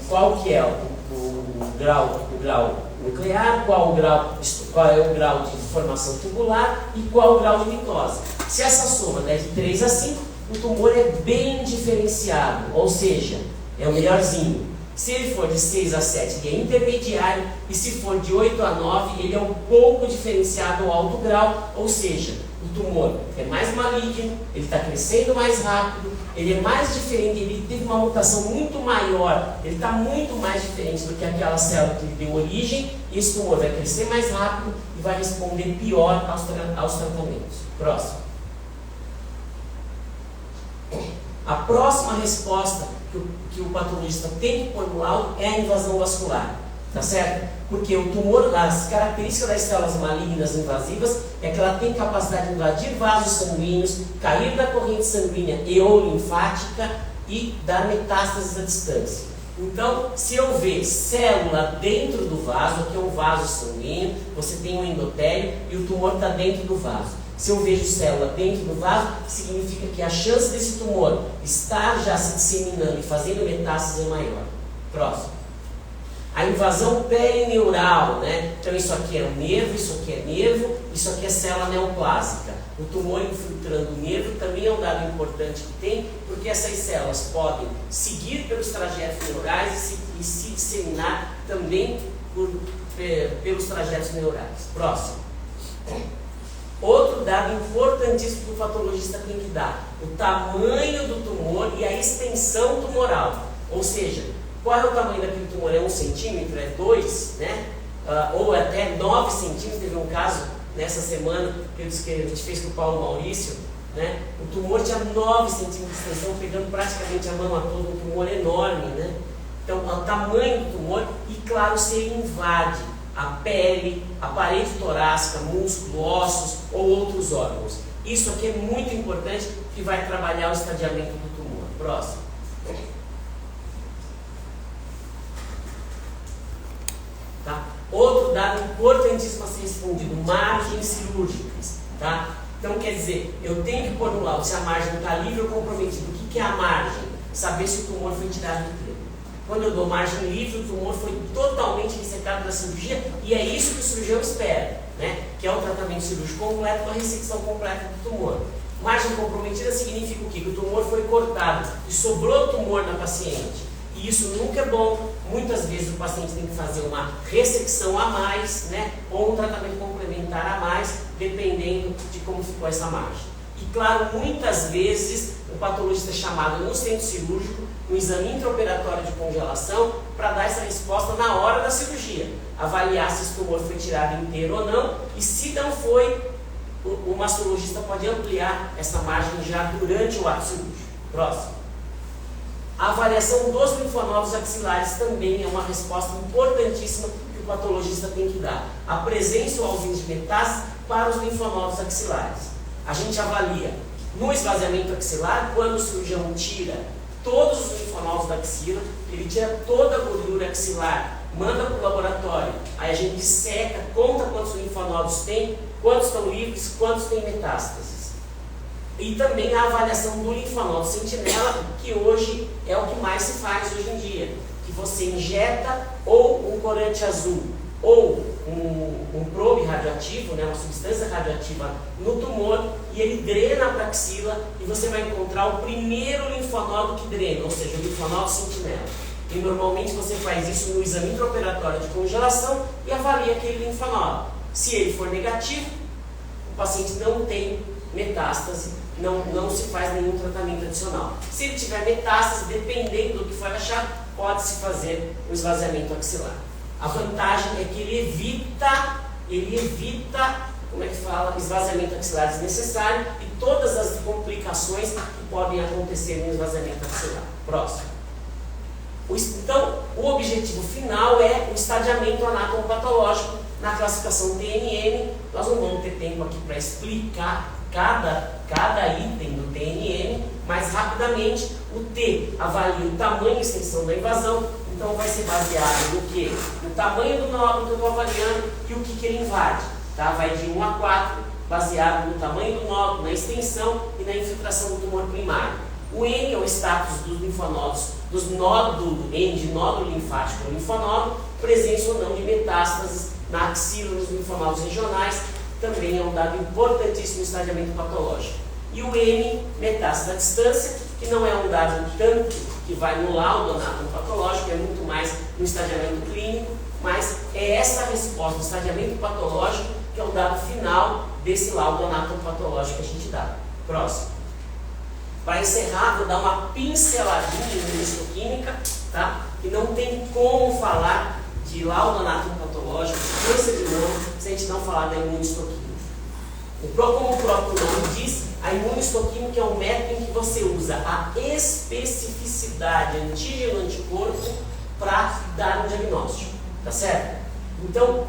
qual que é o grau nuclear, qual é o grau de formação tubular e qual o grau de mitose. Se essa soma der de 3 a 5, o tumor é bem diferenciado, ou seja, é o melhorzinho. Se ele for de 6 a 7, ele é intermediário, e se for de 8 a 9, ele é um pouco diferenciado ao alto grau, ou seja, o tumor é mais maligno, ele está crescendo mais rápido, ele é mais diferente, ele teve uma mutação muito maior, ele está muito mais diferente do que aquela célula que lhe deu origem, e esse tumor vai crescer mais rápido e vai responder pior aos tratamentos. Próximo. A próxima resposta que o patologista tem que pôr no laudo é a invasão vascular, tá certo? Porque o tumor, as características das células malignas invasivas é que ela tem capacidade de invadir vasos sanguíneos, cair da corrente sanguínea e ou linfática e dar metástases à distância. Então, se eu ver célula dentro do vaso, aqui é um vaso sanguíneo, você tem um endotélio e o tumor está dentro do vaso. Se eu vejo célula dentro do vaso, significa que a chance desse tumor estar já se disseminando e fazendo metástase é maior. Próximo. A invasão perineural, né? Então isso aqui é um nervo, isso aqui é nervo, isso aqui é célula neoplásica. O tumor infiltrando o nervo também é um dado importante que tem, porque essas células podem seguir pelos trajetos neurais e se disseminar também pelos trajetos neurais. Próximo. Outro dado importantíssimo que o patologista tem que dar: o tamanho do tumor e a extensão tumoral. Ou seja, qual é o tamanho daquele tumor? É 1 centímetro? É 2? Né? Ou até 9 centímetros? Teve um caso nessa semana que a gente fez com o Paulo Maurício, né? O tumor tinha 9 centímetros de extensão, pegando praticamente a mama toda, um tumor enorme, né? Então, o tamanho do tumor, e claro, se ele invade a pele, a parede torácica, músculo, ossos ou outros órgãos. Isso aqui é muito importante, que vai trabalhar o estadiamento do tumor. Próximo. Tá? Outro dado importantíssimo a ser respondido: margens cirúrgicas. Tá? Então, quer dizer, eu tenho que pôr no laudo se a margem está livre ou comprometida. O que é a margem? Saber se o tumor foi tirado do treino. Quando eu dou margem livre, o tumor foi totalmente ressecado da cirurgia, e é isso que o cirurgião espera, né? Que é o tratamento cirúrgico completo com a ressecção completa do tumor. Margem comprometida significa o quê? Que o tumor foi cortado e sobrou tumor na paciente. E isso nunca é bom. Muitas vezes o paciente tem que fazer uma ressecção a mais, né? Ou um tratamento complementar a mais, dependendo de como ficou essa margem. E claro, muitas vezes o patologista é chamado no centro cirúrgico, no exame intraoperatório de congelação, para dar essa resposta na hora da cirurgia. Avaliar se esse tumor foi tirado inteiro ou não, e se não foi, o mastologista pode ampliar essa margem já durante o ato cirúrgico. Próximo. A avaliação dos linfonodos axilares também é uma resposta importantíssima que o patologista tem que dar. A presença ou ausência de metástase para os linfonodos axilares. A gente avalia no esvaziamento axilar, quando o cirurgião tira todos os linfonodos da axila, ele tira toda a gordura axilar, manda para o laboratório, aí a gente seca, conta quantos linfonodos tem, quantos estão livres, quantos têm metástases. E também a avaliação do linfonodo sentinela, que hoje é o que mais se faz hoje em dia, que você injeta ou um corante azul ou um probe radioativo, né, uma substância radioativa no tumor, e ele drena para a axila, e você vai encontrar o primeiro linfonodo que drena, ou seja, o linfonodo sentinela. E normalmente você faz isso no exame intraoperatório de congelação e avalia aquele linfonodo. Se ele for negativo, o paciente não tem metástase, não se faz nenhum tratamento adicional. Se ele tiver metástase, dependendo do que for achado, pode-se fazer o esvaziamento axilar. A vantagem é que ele evita, como é que fala, esvaziamento axilar desnecessário e todas as complicações que podem acontecer no esvaziamento axilar. Próximo. Então, o objetivo final é o estadiamento anatomopatológico na classificação TNM. Nós não vamos ter tempo aqui para explicar cada item do TNM, mas rapidamente o T avalia o tamanho e extensão da invasão, então vai ser baseado no quê? No tamanho do nódulo que eu estou avaliando e o que ele invade. Tá? Vai de 1 a 4, baseado no tamanho do nódulo, na extensão e na infiltração do tumor primário. O N é o status dos linfonodos, dos nódulos, N de nódulo linfático ou linfonodo, presença ou não de metástases na axila, nos linfonodos regionais, também é um dado importantíssimo no estadiamento patológico. E o M, metástase à distância, que não é um dado tanto que vai no laudo anatomopatológico, é muito mais no estadiamento clínico, mas é essa resposta do estadiamento patológico que é o dado final desse laudo anatomopatológico que a gente dá. Próximo. Para encerrar, vou dar uma pinceladinha em imunistoquímica, tá? Que não tem como falar de laudo anatomopatológico, câncer de mama, se a gente não falar da imunistoquímica. Como o próprio nome diz, a imunistoquímica é um método em que você usa a especificidade antígeno-anticorpo para dar um diagnóstico, tá certo? Então,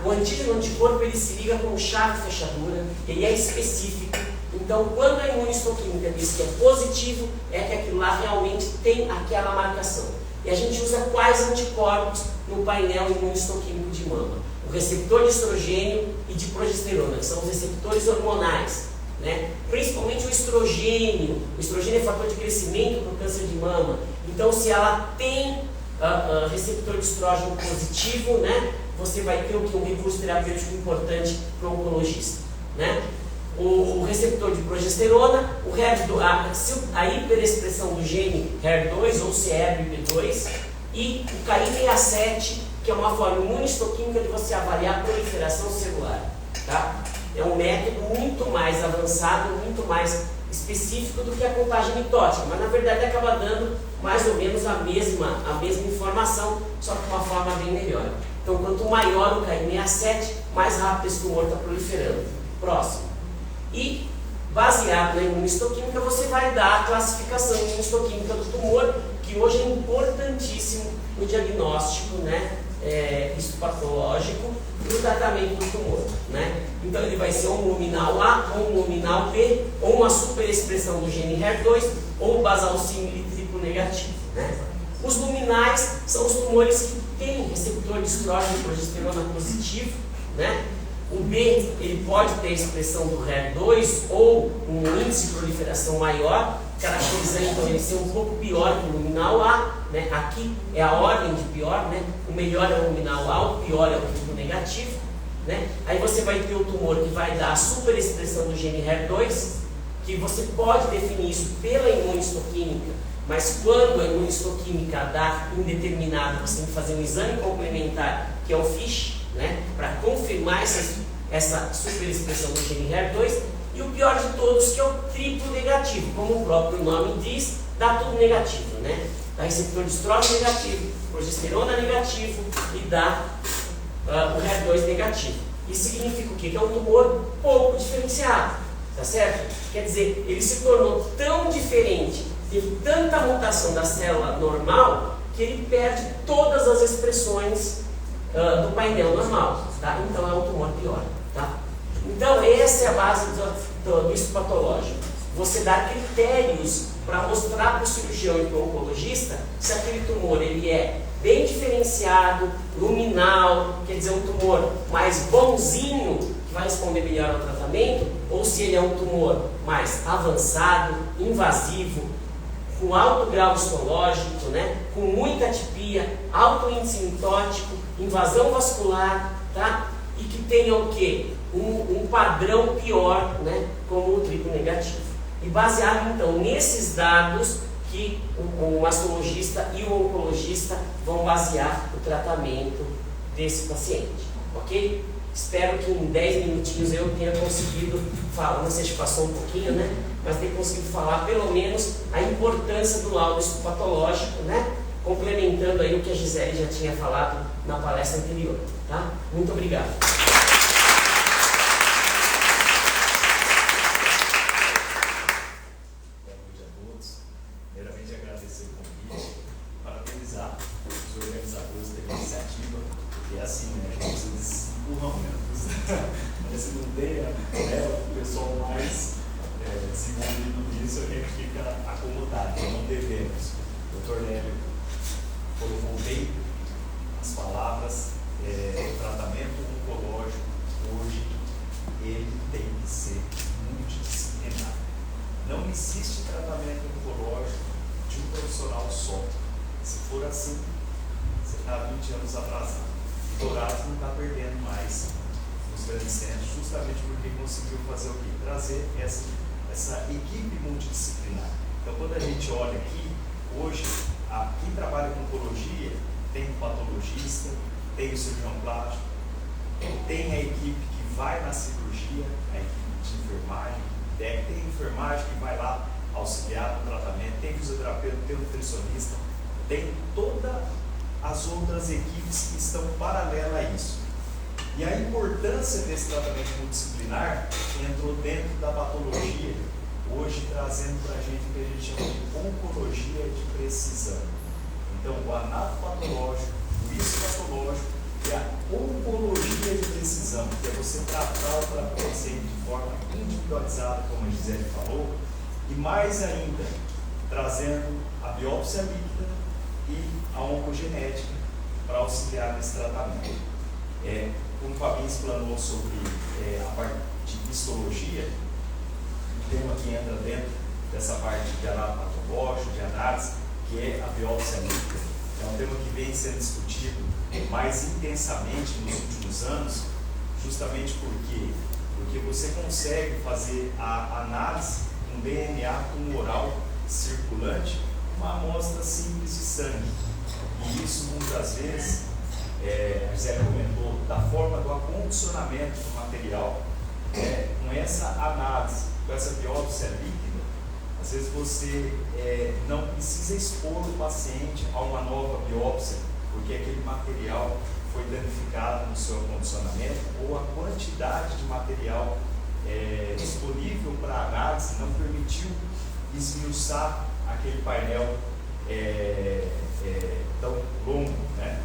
o antígeno-anticorpo ele se liga como chave e fechadura, ele é específico. Então, quando a imunistoquímica diz que é positivo, é que aquilo lá realmente tem aquela marcação. E a gente usa quais anticorpos no painel imunistoquímico de mama? O receptor de estrogênio e de progesterona, que são os receptores hormonais, né? Principalmente o estrogênio. O estrogênio é fator de crescimento para o câncer de mama. Então, se ela tem receptor de estrógeno positivo, né, você vai ter um recurso terapêutico importante para o oncologista, né? O receptor de progesterona, a hiperexpressão do gene HER2 ou CERB2 e o Ki67, que é uma forma imunistoquímica de você avaliar a proliferação celular. Tá? É um método muito mais avançado, muito mais específico do que a contagem mitótica, mas na verdade acaba dando mais ou menos a mesma informação, só que de uma forma bem melhor. Então, quanto maior o KM67, mais rápido esse tumor está proliferando. Próximo. E, baseado na imunistoquímica, você vai dar a classificação imunistoquímica do tumor, que hoje é importantíssimo no diagnóstico, né, histopatológico e no tratamento do tumor, né? Então ele vai ser um luminal A, ou um luminal B, ou uma superexpressão do gene HER2, ou basal símile triplo negativo, né? Os luminais são os tumores que têm receptor de estrógeno e progesterona positivo, né? O B, ele pode ter expressão do HER2 ou um índice de proliferação maior, caracterizando então ele ser um pouco pior que o luminal A, né? Aqui é a ordem de pior, né? O melhor é o luminal A, o pior é o triplo negativo, né? Aí você vai ter o tumor que vai dar a superexpressão do gene HER2, que você pode definir isso pela imunistoquímica, mas quando a imunistoquímica dá indeterminado, você tem que fazer um exame complementar, que é o FISH, né, para confirmar essa superexpressão do gene HER2, e o pior de todos, que é o triplo negativo, como o próprio nome diz, dá tudo negativo, né? Dá receptor de estrógeno negativo, progesterona negativo e dá o HER2 negativo. Isso significa o quê? Que é um tumor pouco diferenciado, tá certo? Quer dizer, ele se tornou tão diferente, teve tanta mutação da célula normal, que ele perde todas as expressões do painel normal, tá? Então é um tumor pior, tá? Então essa é a base do histopatológico. Você dá critérios para mostrar para o cirurgião e para o oncologista se aquele tumor ele é bem diferenciado, luminal, quer dizer, um tumor mais bonzinho, que vai responder melhor ao tratamento, ou se ele é um tumor mais avançado, invasivo, com alto grau histológico, né? Com muita atipia, alto índice mitótico, invasão vascular, tá? E que tenha o quê? Um padrão pior, né? Como o triplo negativo. E baseado então nesses dados que o mastologista e o oncologista vão basear o tratamento desse paciente, ok? Espero que em 10 minutinhos eu tenha conseguido falar, não sei se passou um pouquinho, né? Mas tenha conseguido falar pelo menos a importância do laudo histopatológico, né? Complementando aí o que a Gisele já tinha falado na palestra anterior, tá? Muito obrigado. Boa noite a todos. Primeiramente agradecer o convite, parabenizar os organizadores da iniciativa, porque é assim, né? A gente precisa desse empurrão, né? Parece que não tem o pessoal mais se envolvido nisso, a gente fica acomodado, não devemos. O Dr. Nélio colocou bem as palavras, o tratamento oncológico hoje ele tem que ser multidisciplinar. Não existe tratamento oncológico de um profissional só. Se for assim, você está 20 anos atrasado. O Dourados não está perdendo mais nos grandes centros, justamente porque conseguiu fazer o quê? Trazer essa equipe multidisciplinar. Então, quando a gente olha aqui, hoje, quem trabalha com oncologia tem o patologista, tem o cirurgião plástico, tem a equipe que vai na cirurgia, a equipe de enfermagem, tem a enfermagem que vai lá auxiliar no tratamento, tem o fisioterapeuta, tem o nutricionista, tem todas as outras equipes que estão paralelas a isso. E a importância desse tratamento multidisciplinar entrou dentro da patologia, hoje trazendo para a gente o que a gente chama de oncologia de precisão. Então, o anatopatológico, o histopatológico e a oncologia de precisão, que é você tratar o paciente de forma individualizada, como a Gisele falou, e mais ainda, trazendo a biópsia líquida e a oncogenética para auxiliar nesse tratamento. Como o Fabinho explanou sobre a parte de histologia, o tema que entra dentro dessa parte de anatopatológico, de análise, que é a biópsia líquida. É um tema que vem sendo discutido mais intensamente nos últimos anos, justamente porque você consegue fazer a análise de um DNA tumoral circulante, uma amostra simples de sangue. E isso muitas vezes, a Gisele comentou, da forma do acondicionamento do material, com essa análise, com essa biópsia líquida, às vezes você não precisa expor o paciente a uma nova biópsia, porque aquele material foi danificado no seu acondicionamento, ou a quantidade de material disponível para análise não permitiu esmiuçar aquele painel tão longo, né?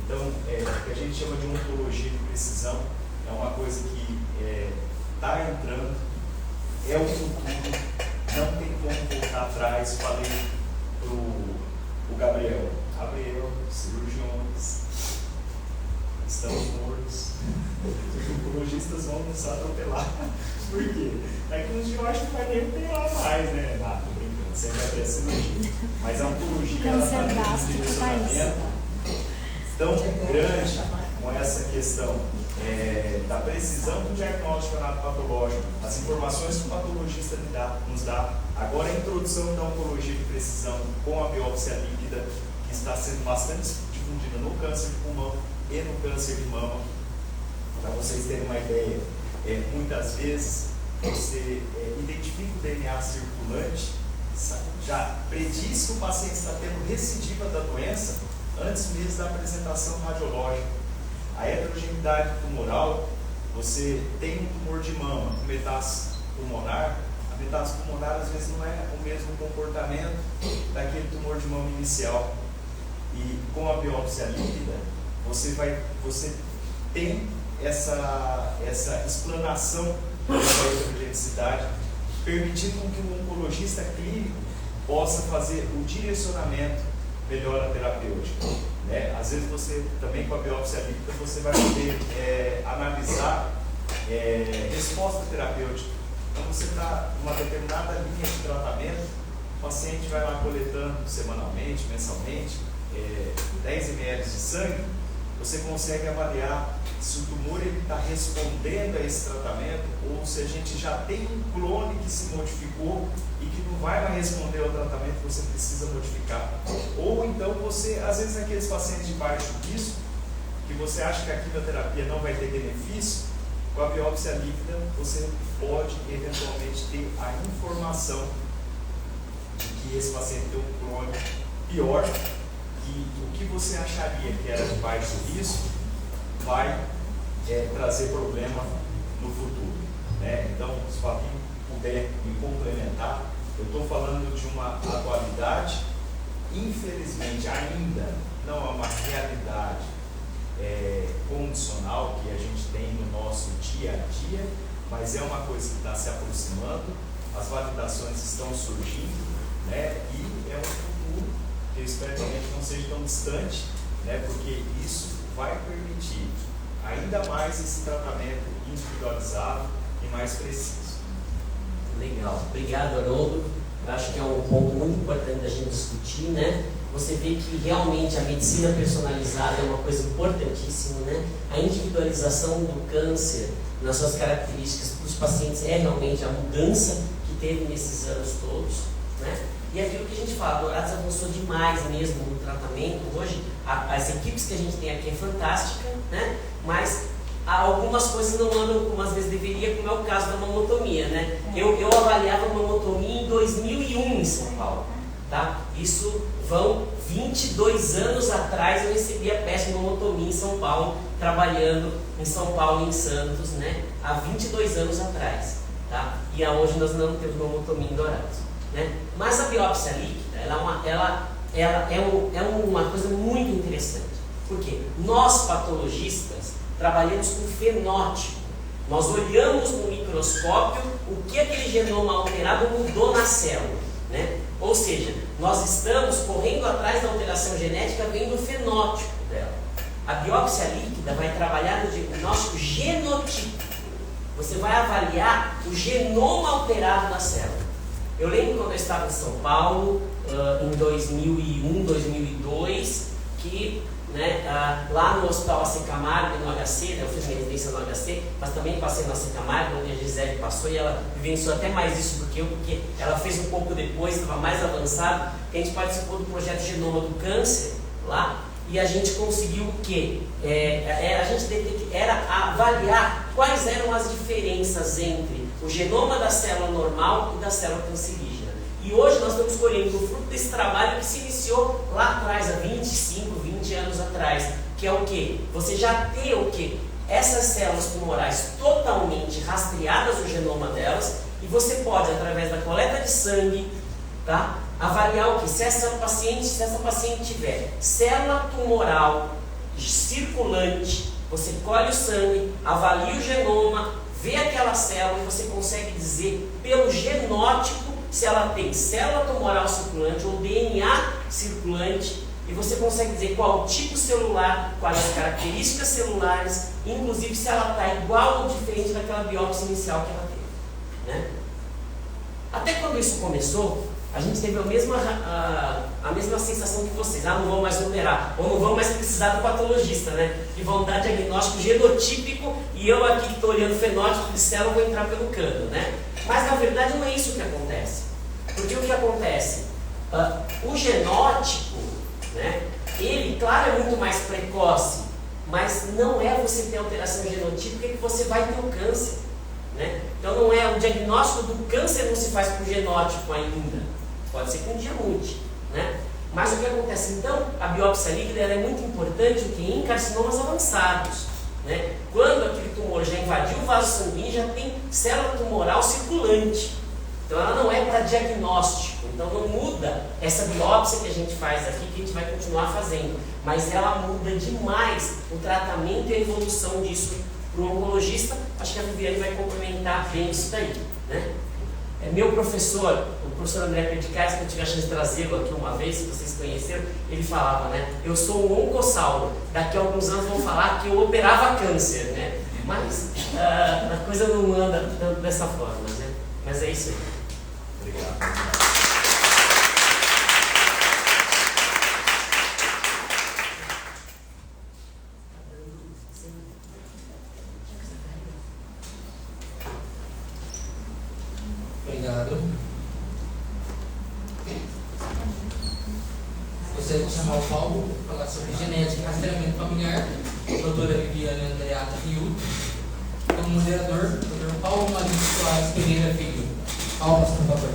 Então, o que a gente chama de oncologia de precisão é uma coisa que está entrando, é o futuro, não tem como voltar atrás. Falei para o Gabriel, cirurgiões, estamos mortos, os oncologistas vão nos atropelar. Por quê? Daqui uns dias eu acho que vai nem operar mais, né? Nada, tô brincando, sempre vai ter cirurgia. Mas a oncologia ela está tendo um direcionamento tão grande com essa questão da precisão do diagnóstico anatopatológico, as informações que o patologista nos dá. Agora a introdução da oncologia de precisão com a biópsia líquida, que está sendo bastante difundida no câncer de pulmão e no câncer de mama. Para vocês terem uma ideia, muitas vezes você identifica o DNA circulante, já prediz que o paciente está tendo recidiva da doença antes mesmo da apresentação radiológica. A heterogeneidade tumoral, você tem um tumor de mama com metástase pulmonar, a metástase pulmonar às vezes não é o mesmo comportamento daquele tumor de mama inicial. E com a biópsia líquida, você tem essa explanação dessa heterogeneidade, permitindo que o oncologista clínico possa fazer o direcionamento melhor a terapêutica. Né? Às vezes você, também com a biópsia líquida, você vai poder analisar resposta terapêutica. Então você está numa determinada linha de tratamento, o paciente vai lá coletando semanalmente, mensalmente, 10 ml de sangue, você consegue avaliar se o tumor está respondendo a esse tratamento ou se a gente já tem um clone que se modificou e que não vai mais responder ao tratamento que você precisa modificar. Ou então você, às vezes naqueles pacientes de baixo risco, que você acha que a quimioterapia não vai ter benefício, com a biópsia líquida você pode eventualmente ter a informação de que esse paciente tem um clone pior, que o que você acharia que era de baixo risco vai trazer problema no futuro. Né? Então, se o Fabinho puder me complementar, eu estou falando de uma atualidade, infelizmente ainda não é uma realidade condicional que a gente tem no nosso dia a dia, mas é uma coisa que está se aproximando, as validações estão surgindo, né? E é um futuro que eu espero que a gente não seja tão distante, né? Porque isso vai permitir ainda mais esse tratamento individualizado e mais preciso. Legal, obrigado, Haroldo. Eu acho que é um ponto muito importante da gente discutir, né? Você vê que realmente a medicina personalizada é uma coisa importantíssima, né? A individualização do câncer nas suas características para os pacientes é realmente a mudança que teve nesses anos todos, né? E aquilo que a gente fala, a Dourados avançou demais mesmo no tratamento. Hoje, as equipes que a gente tem aqui é fantástica, né? Mas algumas coisas não andam como às vezes deveria, como é o caso da mamotomia, né? Eu avaliava a mamotomia em 2001 em São Paulo, tá? Isso vão 22 anos atrás, eu recebi a peça de mamotomia em São Paulo, trabalhando em São Paulo e em Santos, né? Há 22 anos atrás, tá? E hoje nós não temos mamotomia em Dourados, né? Mas a biópsia líquida, ela é uma coisa muito interessante, porque nós patologistas trabalhamos com fenótipo. Nós olhamos no microscópio o que aquele genoma alterado mudou na célula, né? Ou seja, nós estamos correndo atrás da alteração genética vendo o fenótipo dela. A biópsia líquida vai trabalhar no diagnóstico genotípico. Você vai avaliar o genoma alterado da célula. Eu lembro quando eu estava em São Paulo, em 2001, 2002, que lá no Hospital AC Camargo, no HC, eu fiz minha residência no HC, mas também passei no AC Camargo, onde a Gisele passou, e ela vivenciou até mais isso do que eu, porque ela fez um pouco depois, estava mais avançado, que a gente participou do projeto Genoma do Câncer lá, e a gente conseguiu o quê? A gente era avaliar quais eram as diferenças entre o genoma da célula normal e da célula cancerígena. E hoje nós estamos colhendo o fruto desse trabalho que se iniciou lá atrás, há 25, 20 anos atrás, que é o quê? Você já ter o quê? Essas células tumorais totalmente rastreadas no genoma delas, e você pode, através da coleta de sangue, tá? Avaliar o que? Se essa paciente tiver célula tumoral circulante, você colhe o sangue, avalia o genoma, vê aquela célula e você consegue dizer pelo genótipo se ela tem célula tumoral circulante ou DNA circulante, e você consegue dizer qual o tipo celular, quais as características celulares, inclusive se ela está igual ou diferente daquela biópsia inicial que ela teve, né? Até quando isso começou, a gente teve a mesma sensação que vocês. Não vão mais operar, ou não vão mais precisar do patologista, né? Que vão dar diagnóstico genotípico e eu aqui que estou olhando fenótipo de célula vou entrar pelo cano, né? Mas na verdade não é isso que acontece. Porque o que acontece? O genótipo, né? Ele, claro, é muito mais precoce, mas não é você ter alteração genotípica que você vai ter o câncer, né? Então não é o diagnóstico do câncer, não se faz por genótipo ainda. Pode ser que um dia mude, né? Mas o que acontece então? A biópsia líquida ela é muito importante em carcinomas avançados, né? Quando aquele tumor já invadiu o vaso sanguíneo, já tem célula tumoral circulante. Então ela não é para diagnóstico, então não muda essa biópsia que a gente faz aqui, que a gente vai continuar fazendo, mas ela muda demais o tratamento e a evolução disso para o oncologista. Acho que a Viviane vai complementar bem isso daí, né? Meu professor, o professor André Perdicaes, que eu tive a chance de trazê-lo aqui uma vez, se vocês conheceram, ele falava, né? Eu sou um oncossauro, daqui a alguns anos vão falar que eu operava câncer, né? Mas a coisa não anda tanto dessa forma, né? Mas é isso aí. Obrigado. Obrigado. Gostaria de chamar o Paulo para falar sobre genética e rastreamento familiar, a doutora Viviane Andreata Rio, como moderador, o doutor Paulo Marinho Soares Pereira Filho. Palmas, por favor.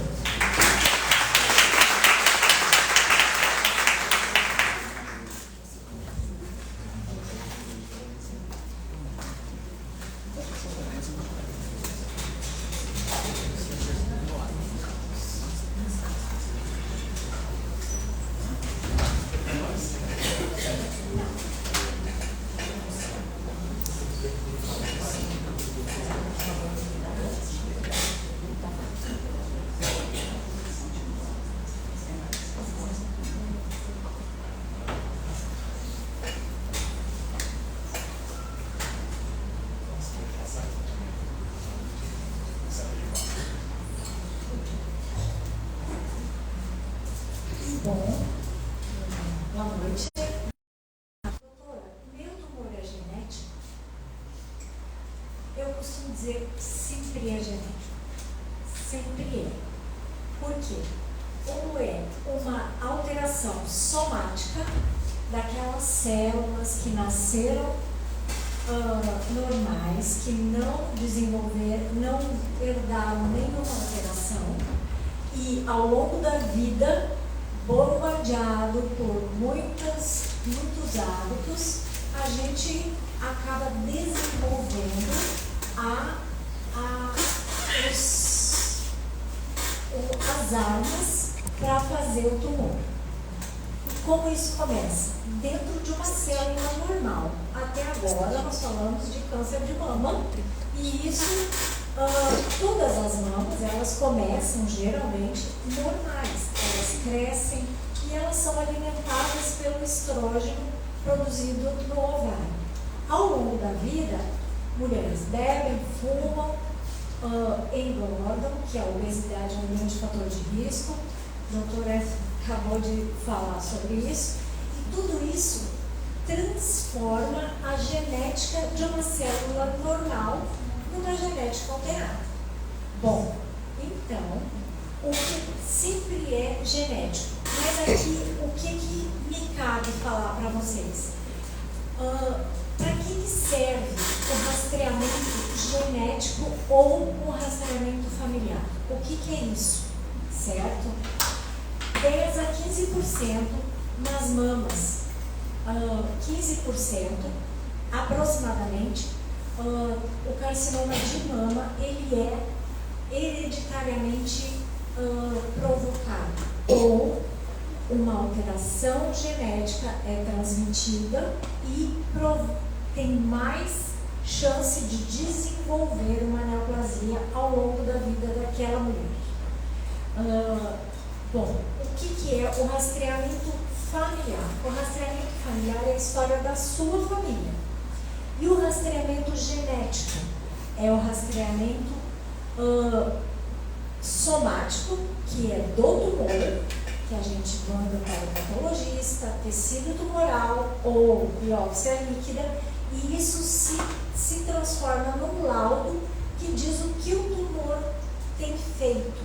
Bom, boa noite. Doutora, meu tumor é genético? Eu costumo dizer sempre é genético. Sempre é. Por quê? Ou é uma alteração somática daquelas células que nasceram normais, que não desenvolveram, não herdaram nenhuma alteração, e ao longo da vida, bombardeado por muitos hábitos, a gente acaba desenvolvendo as armas para fazer o tumor. E como isso começa? Dentro de uma célula normal. Até agora nós falamos de câncer de mama, e isso, todas as mamas, elas começam geralmente normais. Elas crescem e elas são alimentadas pelo estrógeno produzido no ovário. Ao longo da vida, mulheres bebem, fumam, engordam, que a obesidade é um grande fator de risco. O doutor acabou de falar sobre isso. E tudo isso transforma a genética de uma célula normal numa genética alterada. Bom, então, o que sempre é genético. Mas aqui, o que me cabe falar para vocês? Para que serve o rastreamento genético ou o rastreamento familiar? O que é isso? certo? 10 a 15% nas mamas, 15% aproximadamente. O carcinoma de mama, ele é hereditariamente provocado, ou uma alteração genética é transmitida e tem mais chance de desenvolver uma neoplasia ao longo da vida daquela mulher. Bom, o que é o rastreamento familiar? O rastreamento familiar é a história da sua família. E o rastreamento genético é o rastreamento somático, que é do tumor, que a gente manda para o patologista, tecido tumoral ou biópsia líquida, e isso se transforma num laudo que diz o que o tumor tem feito,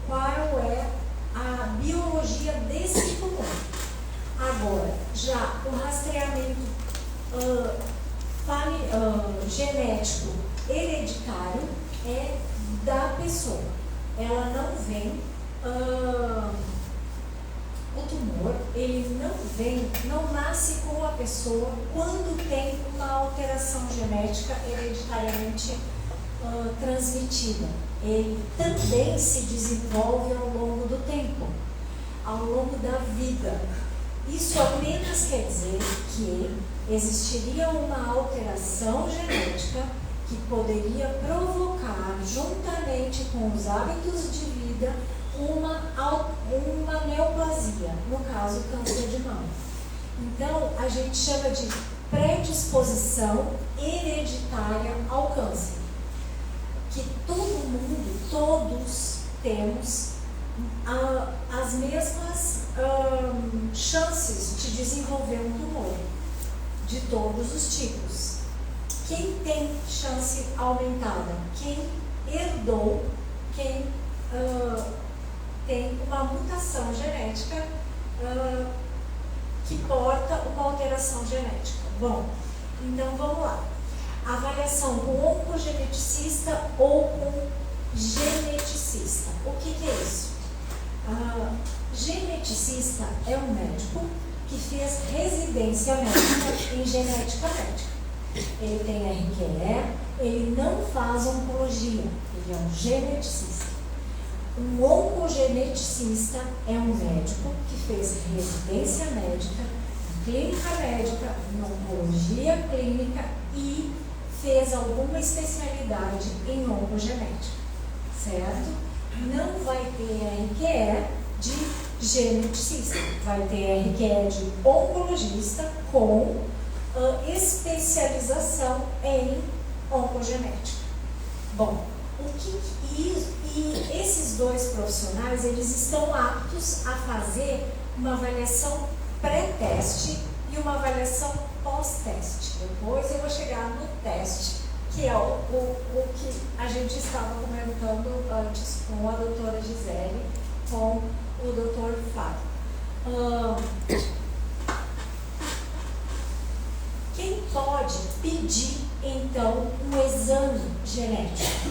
qual é a biologia desse tumor. Agora, já o rastreamento genético hereditário é da pessoa. Ela não vem, o tumor, ele não nasce com a pessoa quando tem uma alteração genética hereditariamente transmitida. Ele também se desenvolve ao longo do tempo, ao longo da vida. Isso apenas quer dizer que existiria uma alteração genética que poderia provocar, juntamente com os hábitos de vida, uma neoplasia, no caso, câncer de mama. Então, a gente chama de predisposição hereditária ao câncer, que todo mundo, todos temos as mesmas chances de desenvolver um tumor, de todos os tipos. Quem tem chance aumentada? Quem herdou, quem tem uma mutação genética que porta uma alteração genética. Bom, então vamos lá. Avaliação com oncogeneticista ou com geneticista. O que é isso? Geneticista é um médico que fez residência médica em genética médica. Ele tem RQE, ele não faz oncologia, ele é um geneticista. Um oncogeneticista é um médico que fez residência médica, clínica médica, em oncologia clínica e fez alguma especialidade em oncogenética, certo? Não vai ter RQE de geneticista, vai ter RQE de oncologista com especialização em oncogenética. Bom, e esses dois profissionais, eles estão aptos a fazer uma avaliação pré-teste e uma avaliação pós-teste. Depois eu vou chegar no teste, que é o que a gente estava comentando antes com a doutora Gisele, com o doutor Fábio. Quem pode pedir, então, um exame genético?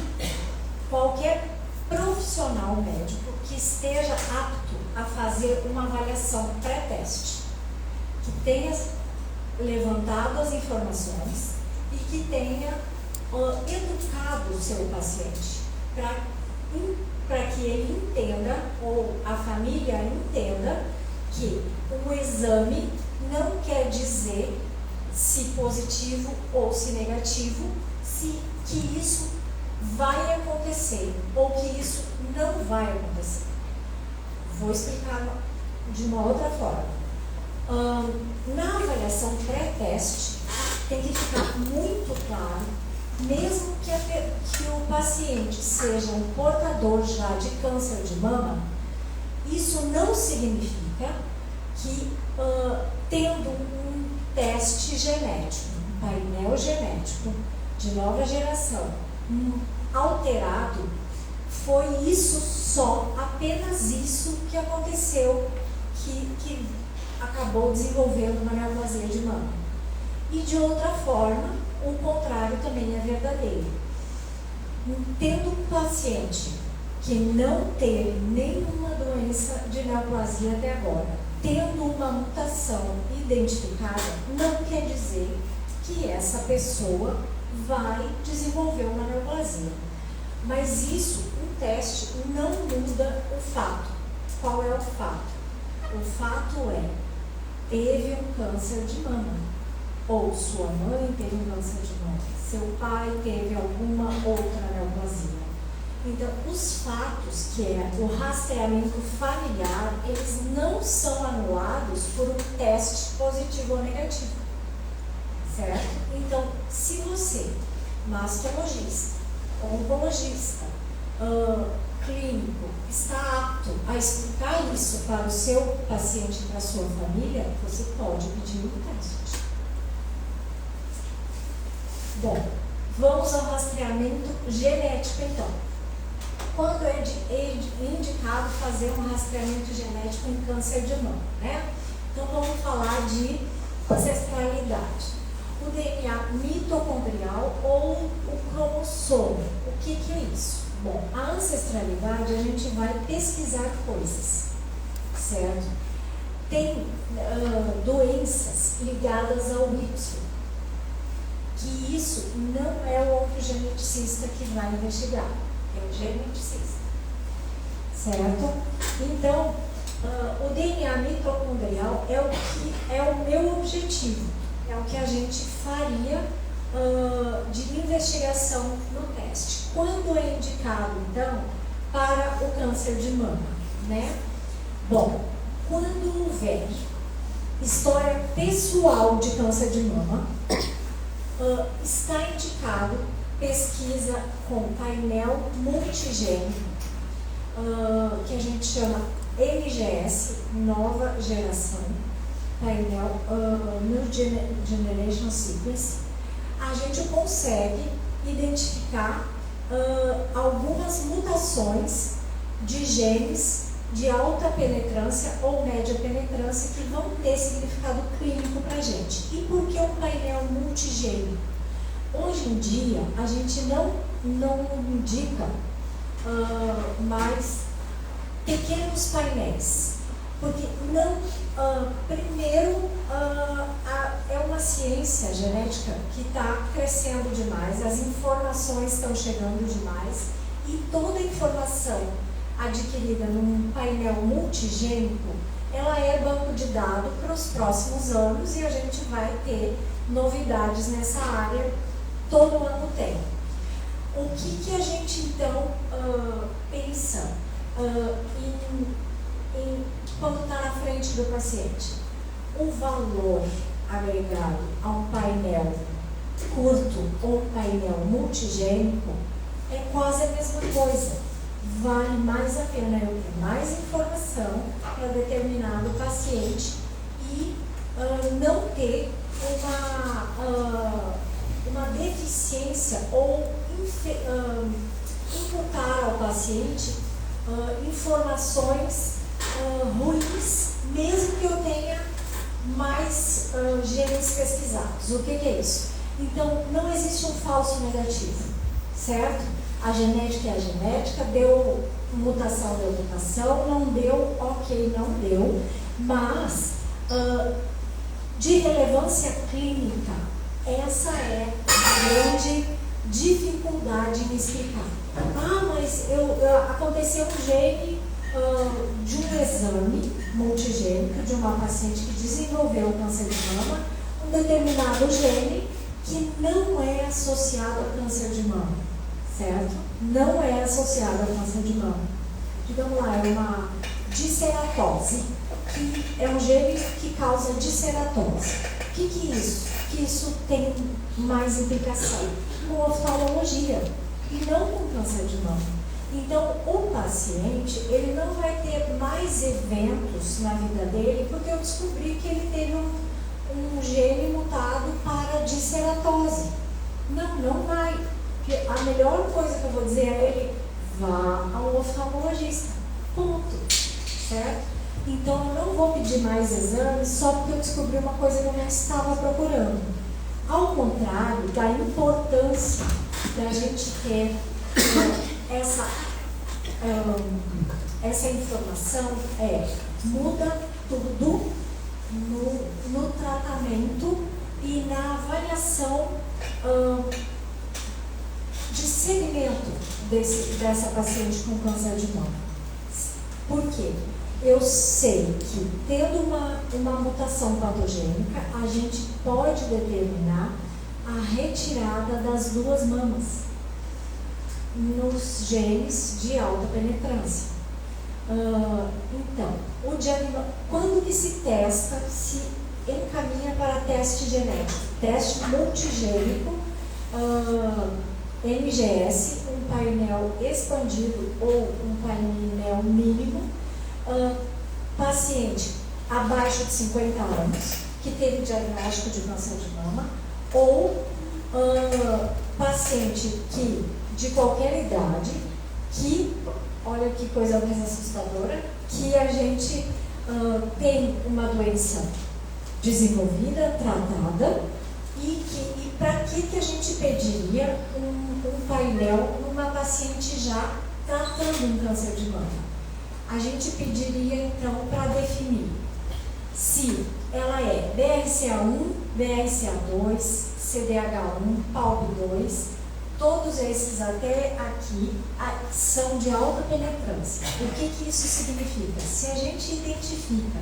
Qualquer profissional médico que esteja apto a fazer uma avaliação pré-teste, que tenha levantado as informações e que tenha educado o seu paciente para que ele entenda, ou a família entenda, que o exame não quer dizer se positivo ou se negativo, que isso vai acontecer ou que isso não vai acontecer. Vou explicar de uma outra forma. Na avaliação pré-teste, tem que ficar muito claro, mesmo que o paciente seja um portador já de câncer de mama, isso não significa que tendo um teste genético, um painel genético de nova geração, alterado, foi isso só, apenas isso que aconteceu, que acabou desenvolvendo uma neoplasia de mama. E de outra forma, o contrário também é verdadeiro. Tendo um paciente que não teve nenhuma doença de neoplasia até agora, tendo uma mutação identificada, não quer dizer que essa pessoa vai desenvolver uma neoplasia. Mas isso, um teste, não muda o fato. Qual é o fato? O fato é, teve um câncer de mama, ou sua mãe teve um câncer de mama, seu pai teve alguma outra neoplasia. Então, os fatos, que é o rastreamento familiar, eles não são anulados por um teste positivo ou negativo, certo? Então, se você, mastologista, oncologista, clínico, está apto a explicar isso para o seu paciente e para a sua família, você pode pedir um teste. Bom, vamos ao rastreamento genético então. Quando é indicado fazer um rastreamento genético em câncer de mama, né? Então vamos falar de ancestralidade. O DNA mitocondrial ou o cromossomo. O que é isso? Bom, a ancestralidade a gente vai pesquisar coisas, certo? Tem doenças ligadas ao Y, que isso não é o oncogeneticista que vai investigar, é o geneticista, certo? Então, o DNA mitocondrial é o que é o meu objetivo, é o que a gente faria de investigação no teste. Quando é indicado, então, para o câncer de mama, né? Bom, quando houver história pessoal de câncer de mama, está indicado pesquisa com painel multigênico, que a gente chama NGS, nova geração, painel New Generation Sequence. A gente consegue identificar algumas mutações de genes de alta penetrância ou média penetrância que vão ter significado clínico para a gente. E por que um painel multigênico? Hoje em dia, a gente não indica mais pequenos painéis, porque primeiro é uma ciência genética que está crescendo demais, as informações estão chegando demais e toda informação adquirida num painel multigênico, ela é banco de dados para os próximos anos e a gente vai ter novidades nessa área, todo ano tem. O que a gente então pensa quando está na frente do paciente? O valor agregado a um painel curto ou um painel multigênico é quase a mesma coisa. Vale mais a pena eu ter mais informação para determinado paciente e não ter uma deficiência ou imputar ao paciente informações ruins, mesmo que eu tenha mais genes pesquisados. O que é isso? Então, não existe um falso negativo, certo? A genética é a genética, deu mutação, não deu, ok, não deu, mas de relevância clínica, essa é a grande dificuldade em explicar. Mas aconteceu um gene de um exame multigênico de uma paciente que desenvolveu câncer de mama, um determinado gene que não é associado ao câncer de mama, certo? Não é associado ao câncer de mama. Digamos lá, é uma disceratose, que é um gene que causa disceratose. O que é isso? Que isso tem mais implicação com oftalmologia e não com câncer de mama. Então, o paciente, ele não vai ter mais eventos na vida dele porque eu descobri que ele teve um gene mutado para disceratose. Não vai. A melhor coisa que eu vou dizer a ele, vá ao oftalmologista. Ponto. Certo? Então, eu não vou pedir mais exames só porque eu descobri uma coisa que eu não estava procurando. Ao contrário da importância da gente ter essa essa informação muda tudo no tratamento e na avaliação de segmento dessa paciente com câncer de mama. Por quê? Eu sei que, tendo uma mutação patogênica, a gente pode determinar a retirada das 2 mamas nos genes de alta penetrância. Então, quando que se testa, se encaminha para teste genético, teste multigênico, NGS, um painel expandido ou um painel mínimo, paciente abaixo de 50 anos, que teve diagnóstico de câncer de mama, ou paciente de qualquer idade, que, olha que coisa mais assustadora, que a gente tem uma doença desenvolvida, tratada, e para que a gente pediria um painel numa paciente já tratando um câncer de mama? A gente pediria, então, para definir se ela é BRCA1, BRCA2, CDH1, PALB2, todos esses até aqui são de alta penetrância. O que isso significa? Se a gente identifica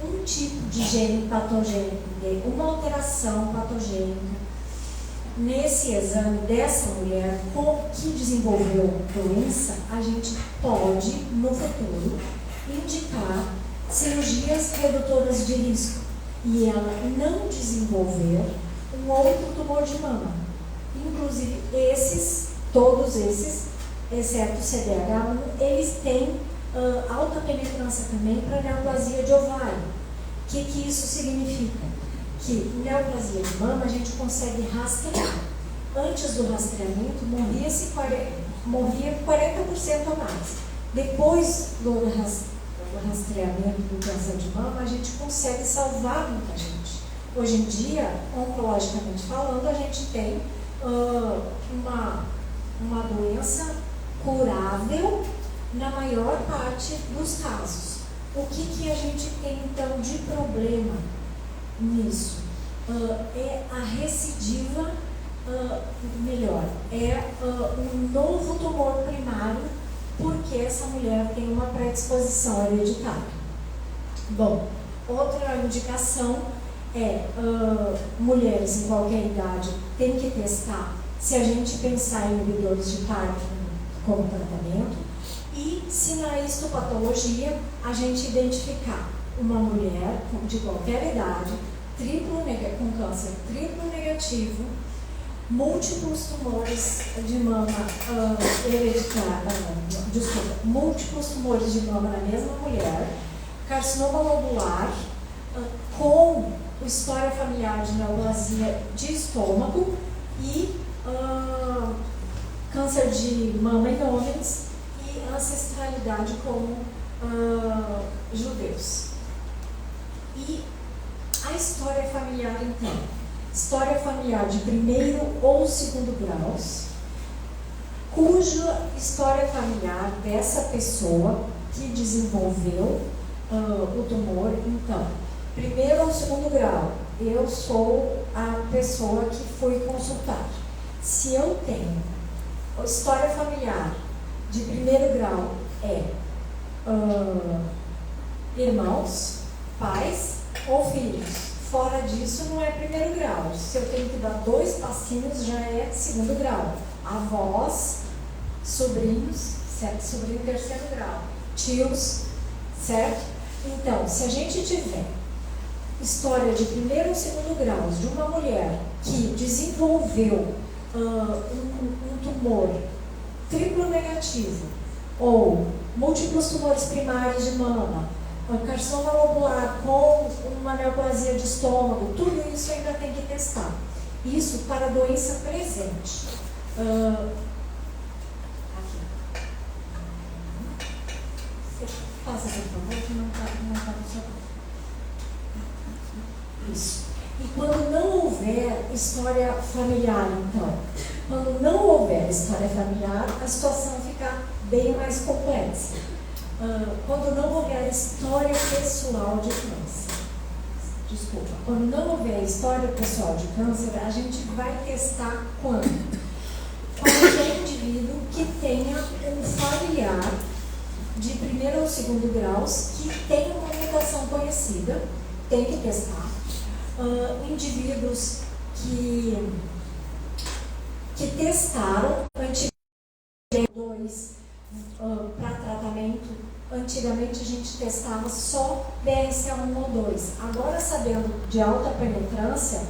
um tipo de gene patogênico, uma alteração patogênica, nesse exame dessa mulher que desenvolveu doença, a gente pode, no futuro, indicar cirurgias redutoras de risco e ela não desenvolver um outro tumor de mama. Inclusive, todos esses, exceto o CDH1, eles têm alta penetrância também para neoplasia de ovário. O que isso significa? Que neoplasia de mama a gente consegue rastrear. Antes do rastreamento, morria 40% a mais. Depois do rastreamento do câncer de mama, a gente consegue salvar muita gente. Hoje em dia, oncologicamente falando, a gente tem uma doença curável na maior parte dos casos. O que a gente tem, então, de problema nisso? É a recidiva, um novo tumor primário, porque essa mulher tem uma predisposição hereditária. Bom, outra indicação mulheres em qualquer idade têm que testar se a gente pensar em inibidores de PARP como tratamento, e se na histopatologia a gente identificar uma mulher de qualquer idade, com câncer triplo negativo, múltiplos tumores de mama múltiplos tumores de mama na mesma mulher, carcinoma lobular, com história familiar de neoplasia de estômago e câncer de mama em homens e ancestralidade como judeus. E a história familiar, então, história familiar de primeiro ou segundo graus, cuja história familiar dessa pessoa que desenvolveu o tumor, então, primeiro ou segundo grau, eu sou a pessoa que foi consultar. Se eu tenho história familiar de primeiro grau, irmãos, pais ou filhos. Fora disso, não é primeiro grau. Se eu tenho que dar 2 passinhos, já é segundo grau. Avós, sobrinhos, certo? Sobrinho terceiro grau. Tios, certo? Então, se a gente tiver história de primeiro ou segundo grau de uma mulher que desenvolveu um tumor triplo negativo ou múltiplos tumores primários de mama, carcinoma lobular com uma neoplasia de estômago, tudo isso ainda tem que testar. Isso para a doença presente. Aqui. Você passa, por favor, que não está funcionando. Isso. E quando não houver história familiar, então, quando não houver história familiar, a situação fica bem mais complexa. Quando não houver história pessoal de câncer. Desculpa, quando não houver história pessoal de câncer, a gente vai testar quando? Qualquer indivíduo que tenha um familiar de primeiro ou segundo graus que tenha uma mutação conhecida, tem que testar. Indivíduos que testaram antigamente para tratamento. Antigamente a gente testava só BRCA1 ou 2. Agora, sabendo de alta penetrância,